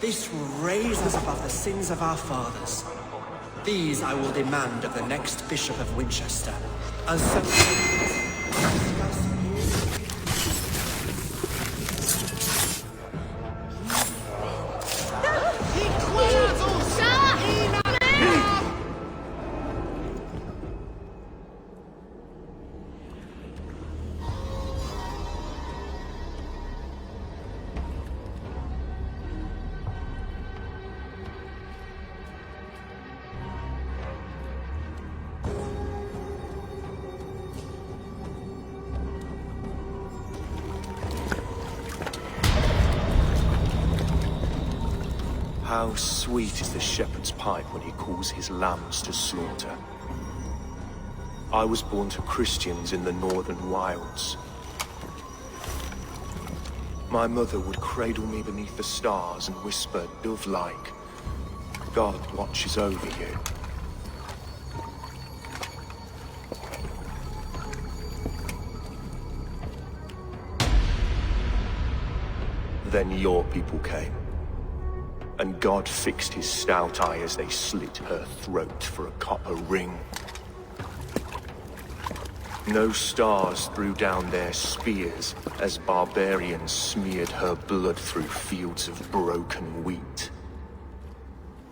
This will raise us above the sins of our fathers. These I will demand of the next Bishop of Winchester. And so... How sweet is the shepherd's pipe when he calls his lambs to slaughter. I was born to Christians in the northern wilds. My mother would cradle me beneath the stars and whisper, dove-like, God watches over you. Then your people came. And God fixed his stout eye as they slit her throat for a copper ring. No stars threw down their spears as barbarians smeared her blood through fields of broken wheat.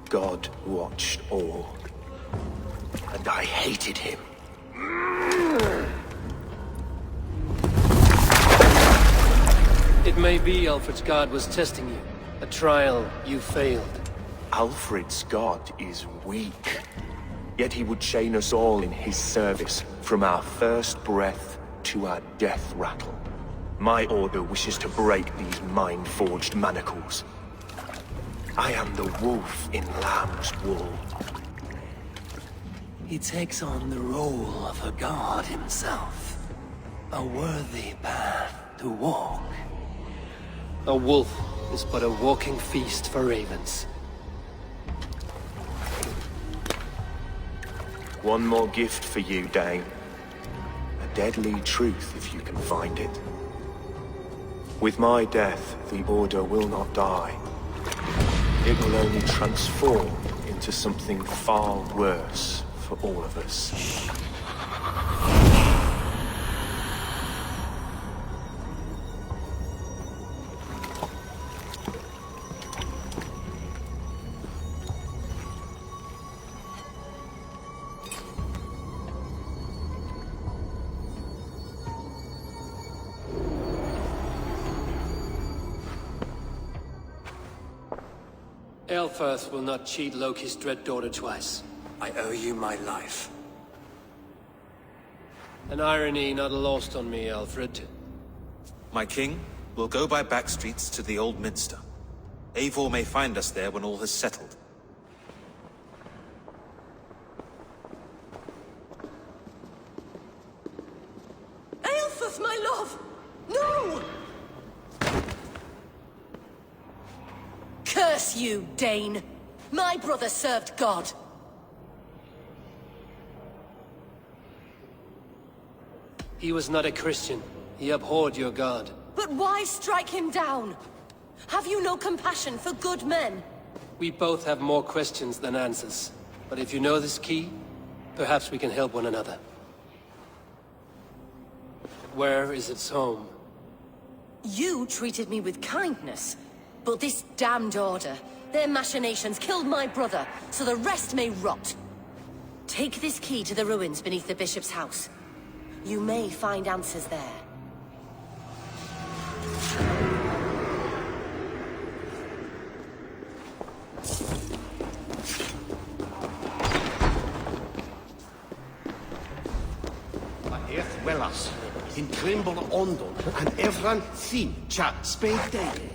God watched all, and I hated him. It may be Alfred's god was testing you. A trial you failed. Alfred's god is weak. Yet he would chain us all in his service, from our first breath to our death rattle. My order wishes to break these mind-forged manacles. I am the wolf in lamb's wool. He takes on the role of a god himself. A worthy path to walk. A wolf is but a walking feast for ravens. One more gift for you, Dane. A deadly truth if you can find it. With my death, the Order will not die. It will only transform into something far worse for all of us. Aelfirth will not cheat Loki's dread daughter twice. I owe you my life. An irony not lost on me, Alfred. My king, we'll go by back streets to the Old Minster. Eivor may find us there when all has settled. Aelfirth, my love! No! Curse you, Dane! My brother served God. He was not a Christian. He abhorred your god. But why strike him down? Have you no compassion for good men? We both have more questions than answers. But if you know this key, perhaps we can help one another. Where is its home? You treated me with kindness. But this damned Order, their machinations killed my brother, so the rest may rot. Take this key to the ruins beneath the Bishop's house. You may find answers there. Earth Wellas, in Trimble Ondon, and everyone seen chat spade day.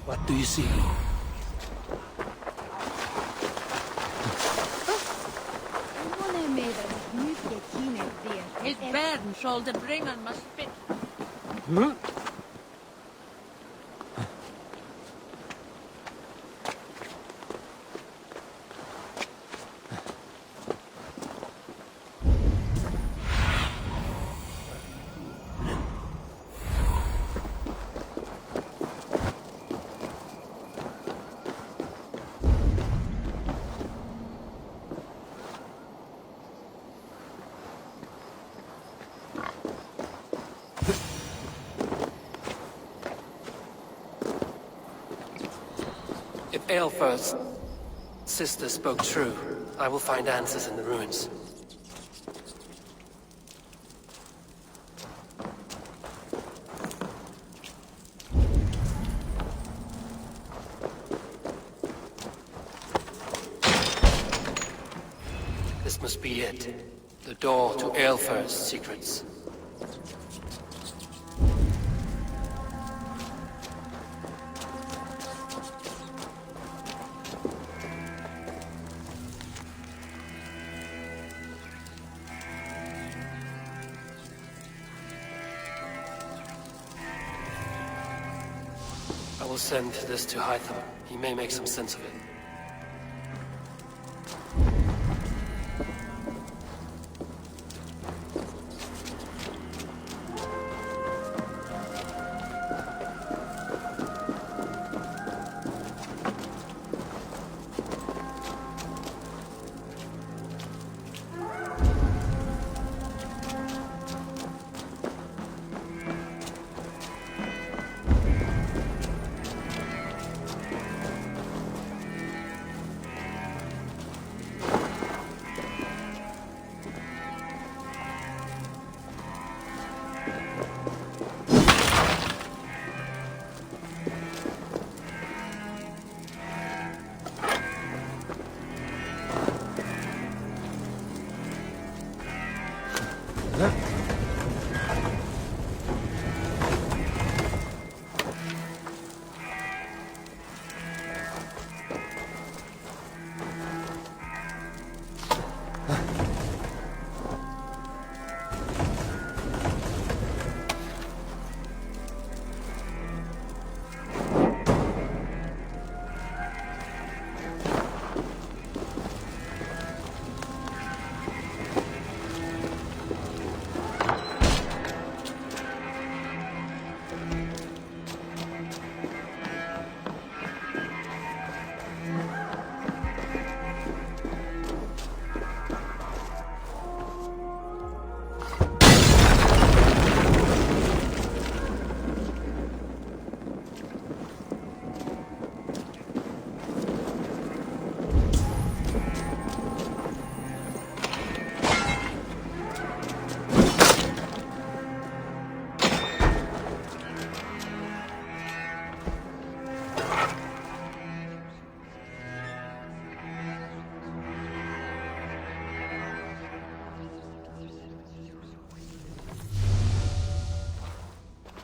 What do you see? His burden shall the bringer must fit. Huh? If Aelfirth's sister spoke true, I will find answers in the ruins. This must be it. The door to Aelfirth's secrets. I will send this to Hytham. He may make some sense of it.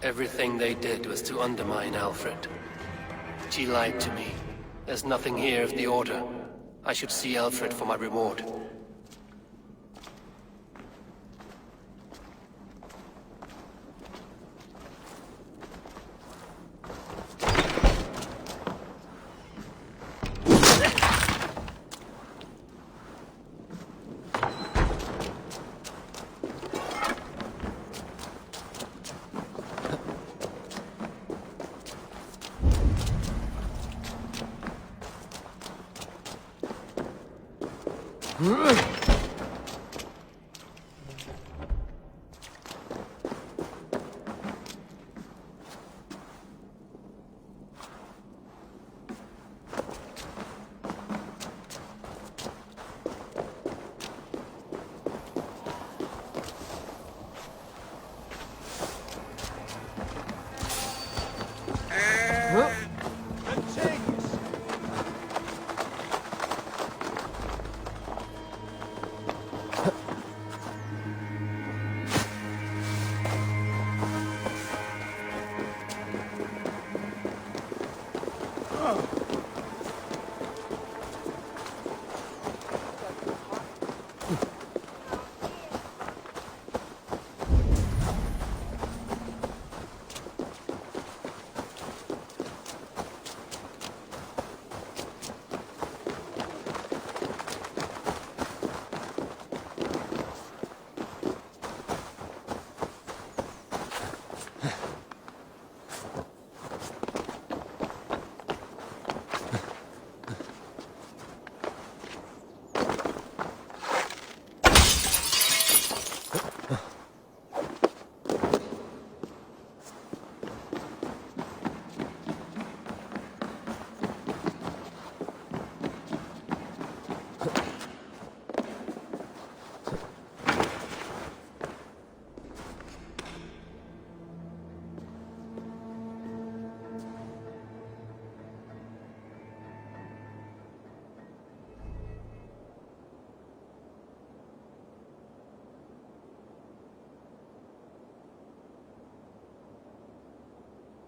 Everything they did was to undermine Alfred. She lied to me. There's nothing here of the Order. I should see Alfred for my reward.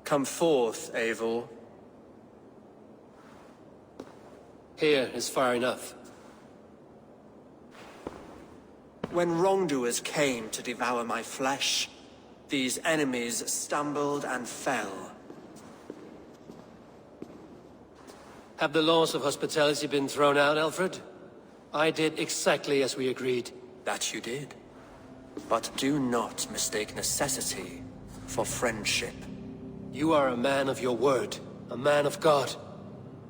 Come forth, Eivor. Here is far enough. When wrongdoers came to devour my flesh, these enemies stumbled and fell. Have the laws of hospitality been thrown out, Alfred? I did exactly as we agreed. That you did. But do not mistake necessity for friendship. You are a man of your word, a man of God.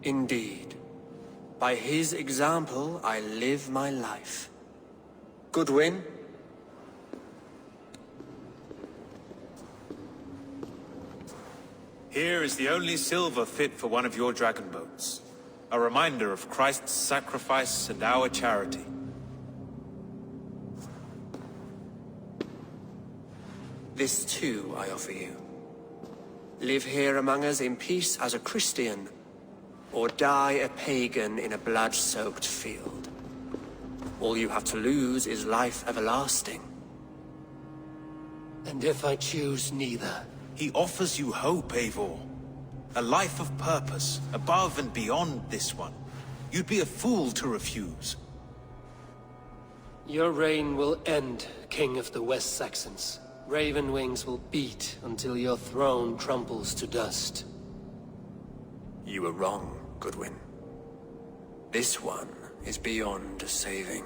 Indeed. By his example, I live my life. Goodwin? Here is the only silver fit for one of your dragon boats. A reminder of Christ's sacrifice and our charity. This too I offer you. Live here among us in peace as a Christian, or die a pagan in a blood-soaked field. All you have to lose is life everlasting. And if I choose neither? He offers you hope, Eivor. A life of purpose, above and beyond this one. You'd be a fool to refuse. Your reign will end, King of the West Saxons. Raven wings will beat until your throne crumbles to dust. You were wrong, Goodwin. This one is beyond saving.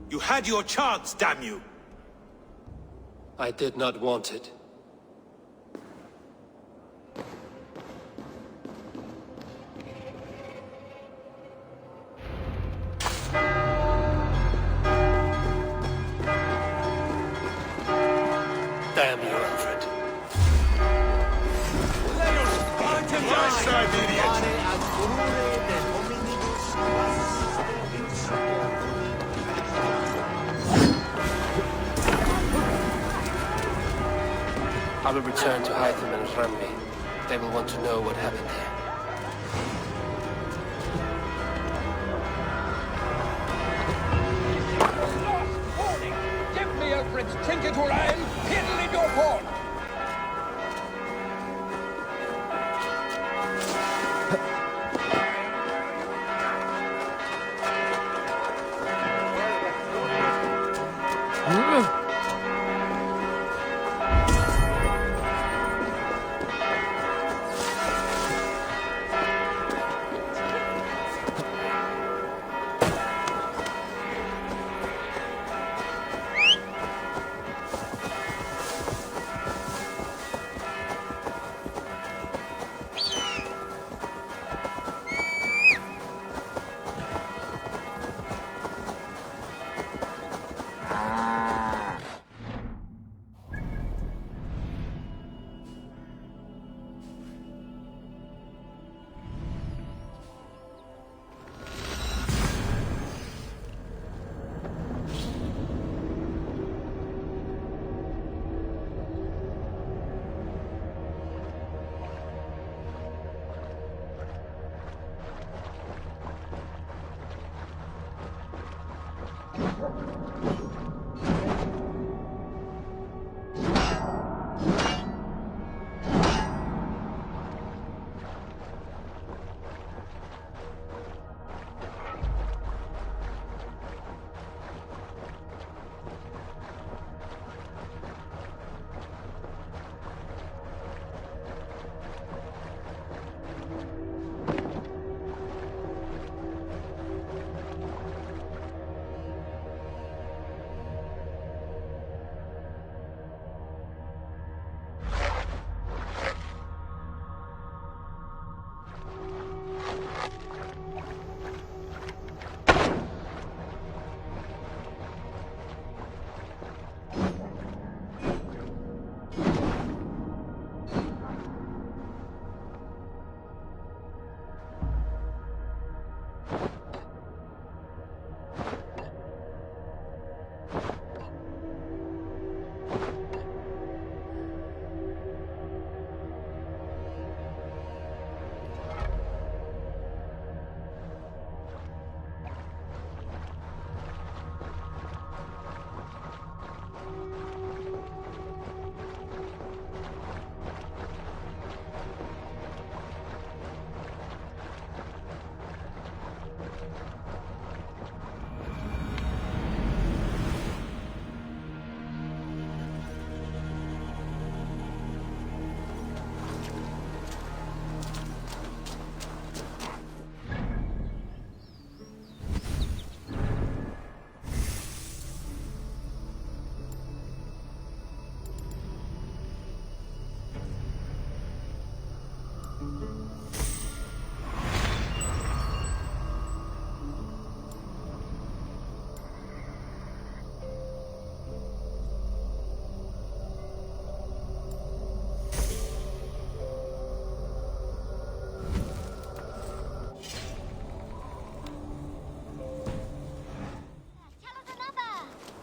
You had your chance, damn you! I did not want it. Damn you, Alfred. Yes, I'm idiot. I will return to Hytham and Rambi. They will want to know what happened there. Warning! Give me Alfred's trinket or I'll piddle in your horn!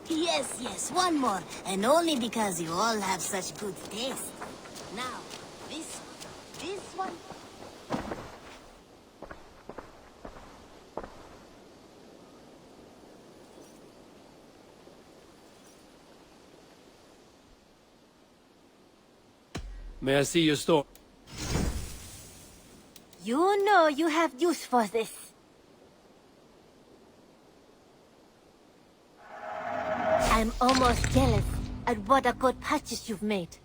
Yes, yes, one more. And only because you all have such good taste. Now, this one. May I see your store? You know you have use for this. I'm almost jealous at what a good purchase you've made.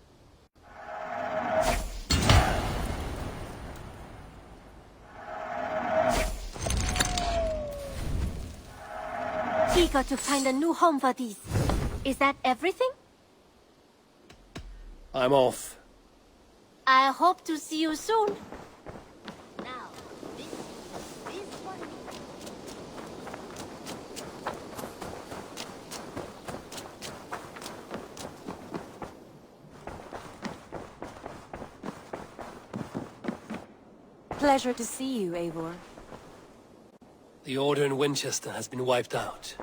Eager to find a new home for these. Is that everything? I'm off. I hope to see you soon. Now, this one. Pleasure to see you, Eivor. The Order in Winchester has been wiped out,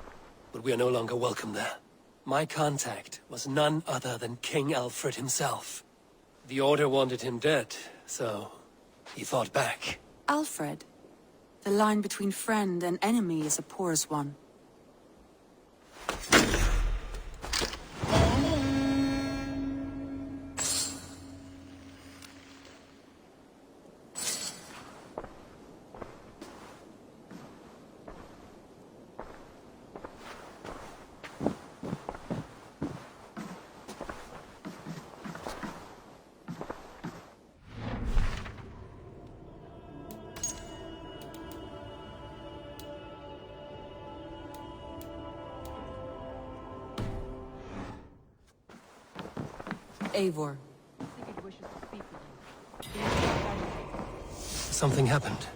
but we are no longer welcome there. My contact was none other than King Alfred himself. The Order wanted him dead, so he fought back. Alfred, the line between friend and enemy is a porous one. Eivor. Something happened.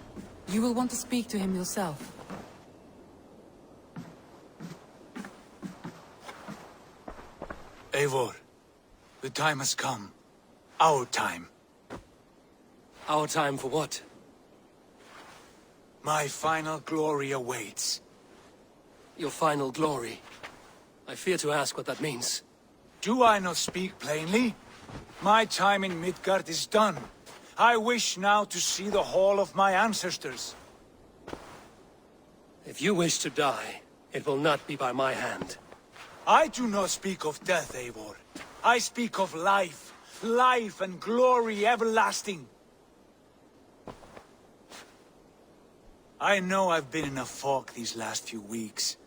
You will want to speak to him yourself. Eivor, the time has come. Our time. Our time for what? My final glory awaits. Your final glory? I fear to ask what that means. Do I not speak plainly? My time in Midgard is done. I wish now to see the hall of my ancestors. If you wish to die, it will not be by my hand. I do not speak of death, Eivor. I speak of life. Life and glory everlasting. I know I've been in a fog these last few weeks.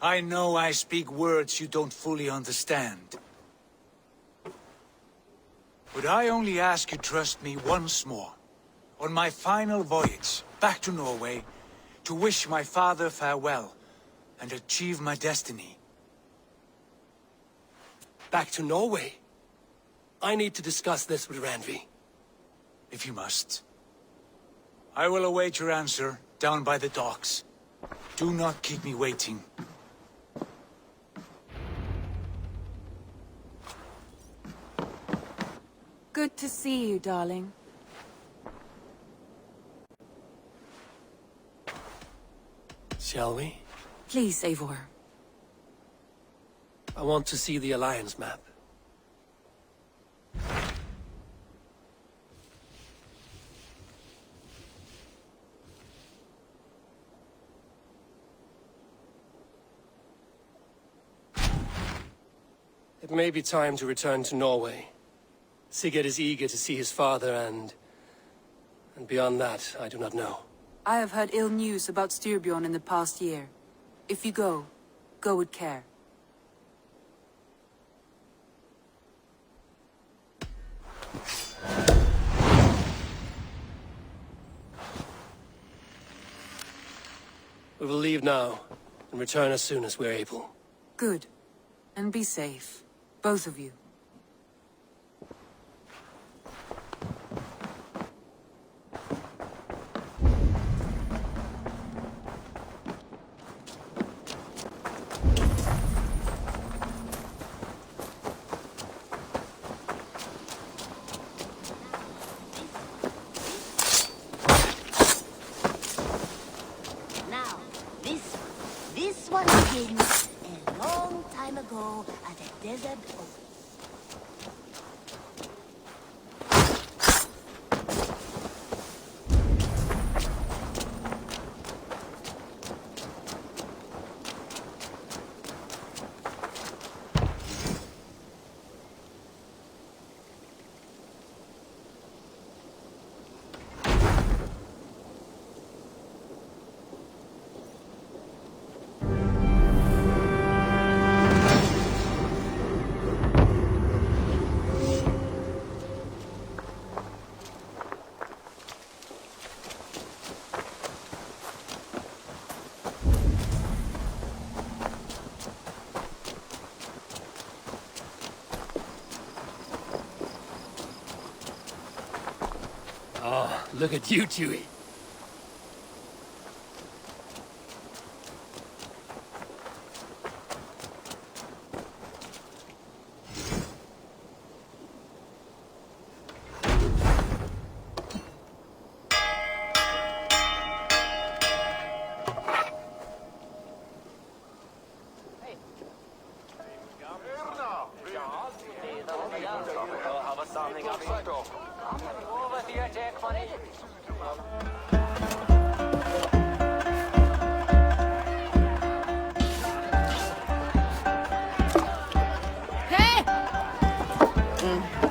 I know I speak words you don't fully understand. But I only ask you trust me once more, on my final voyage back to Norway, to wish my father farewell and achieve my destiny. Back to Norway? I need to discuss this with Randvi. If you must. I will await your answer down by the docks. Do not keep me waiting. Good to see you, darling. Shall we? Please, Eivor. I want to see the Alliance map. It may be time to return to Norway. Sigurd is eager to see his father and beyond that, I do not know. I have heard ill news about Styrbjorn in the past year. If you go, go with care. We will leave now and return as soon as we're able. Good. And be safe. Both of you. Now, this one begins a long time ago at a desert oak. Oh, look at you, Chewie. Hey!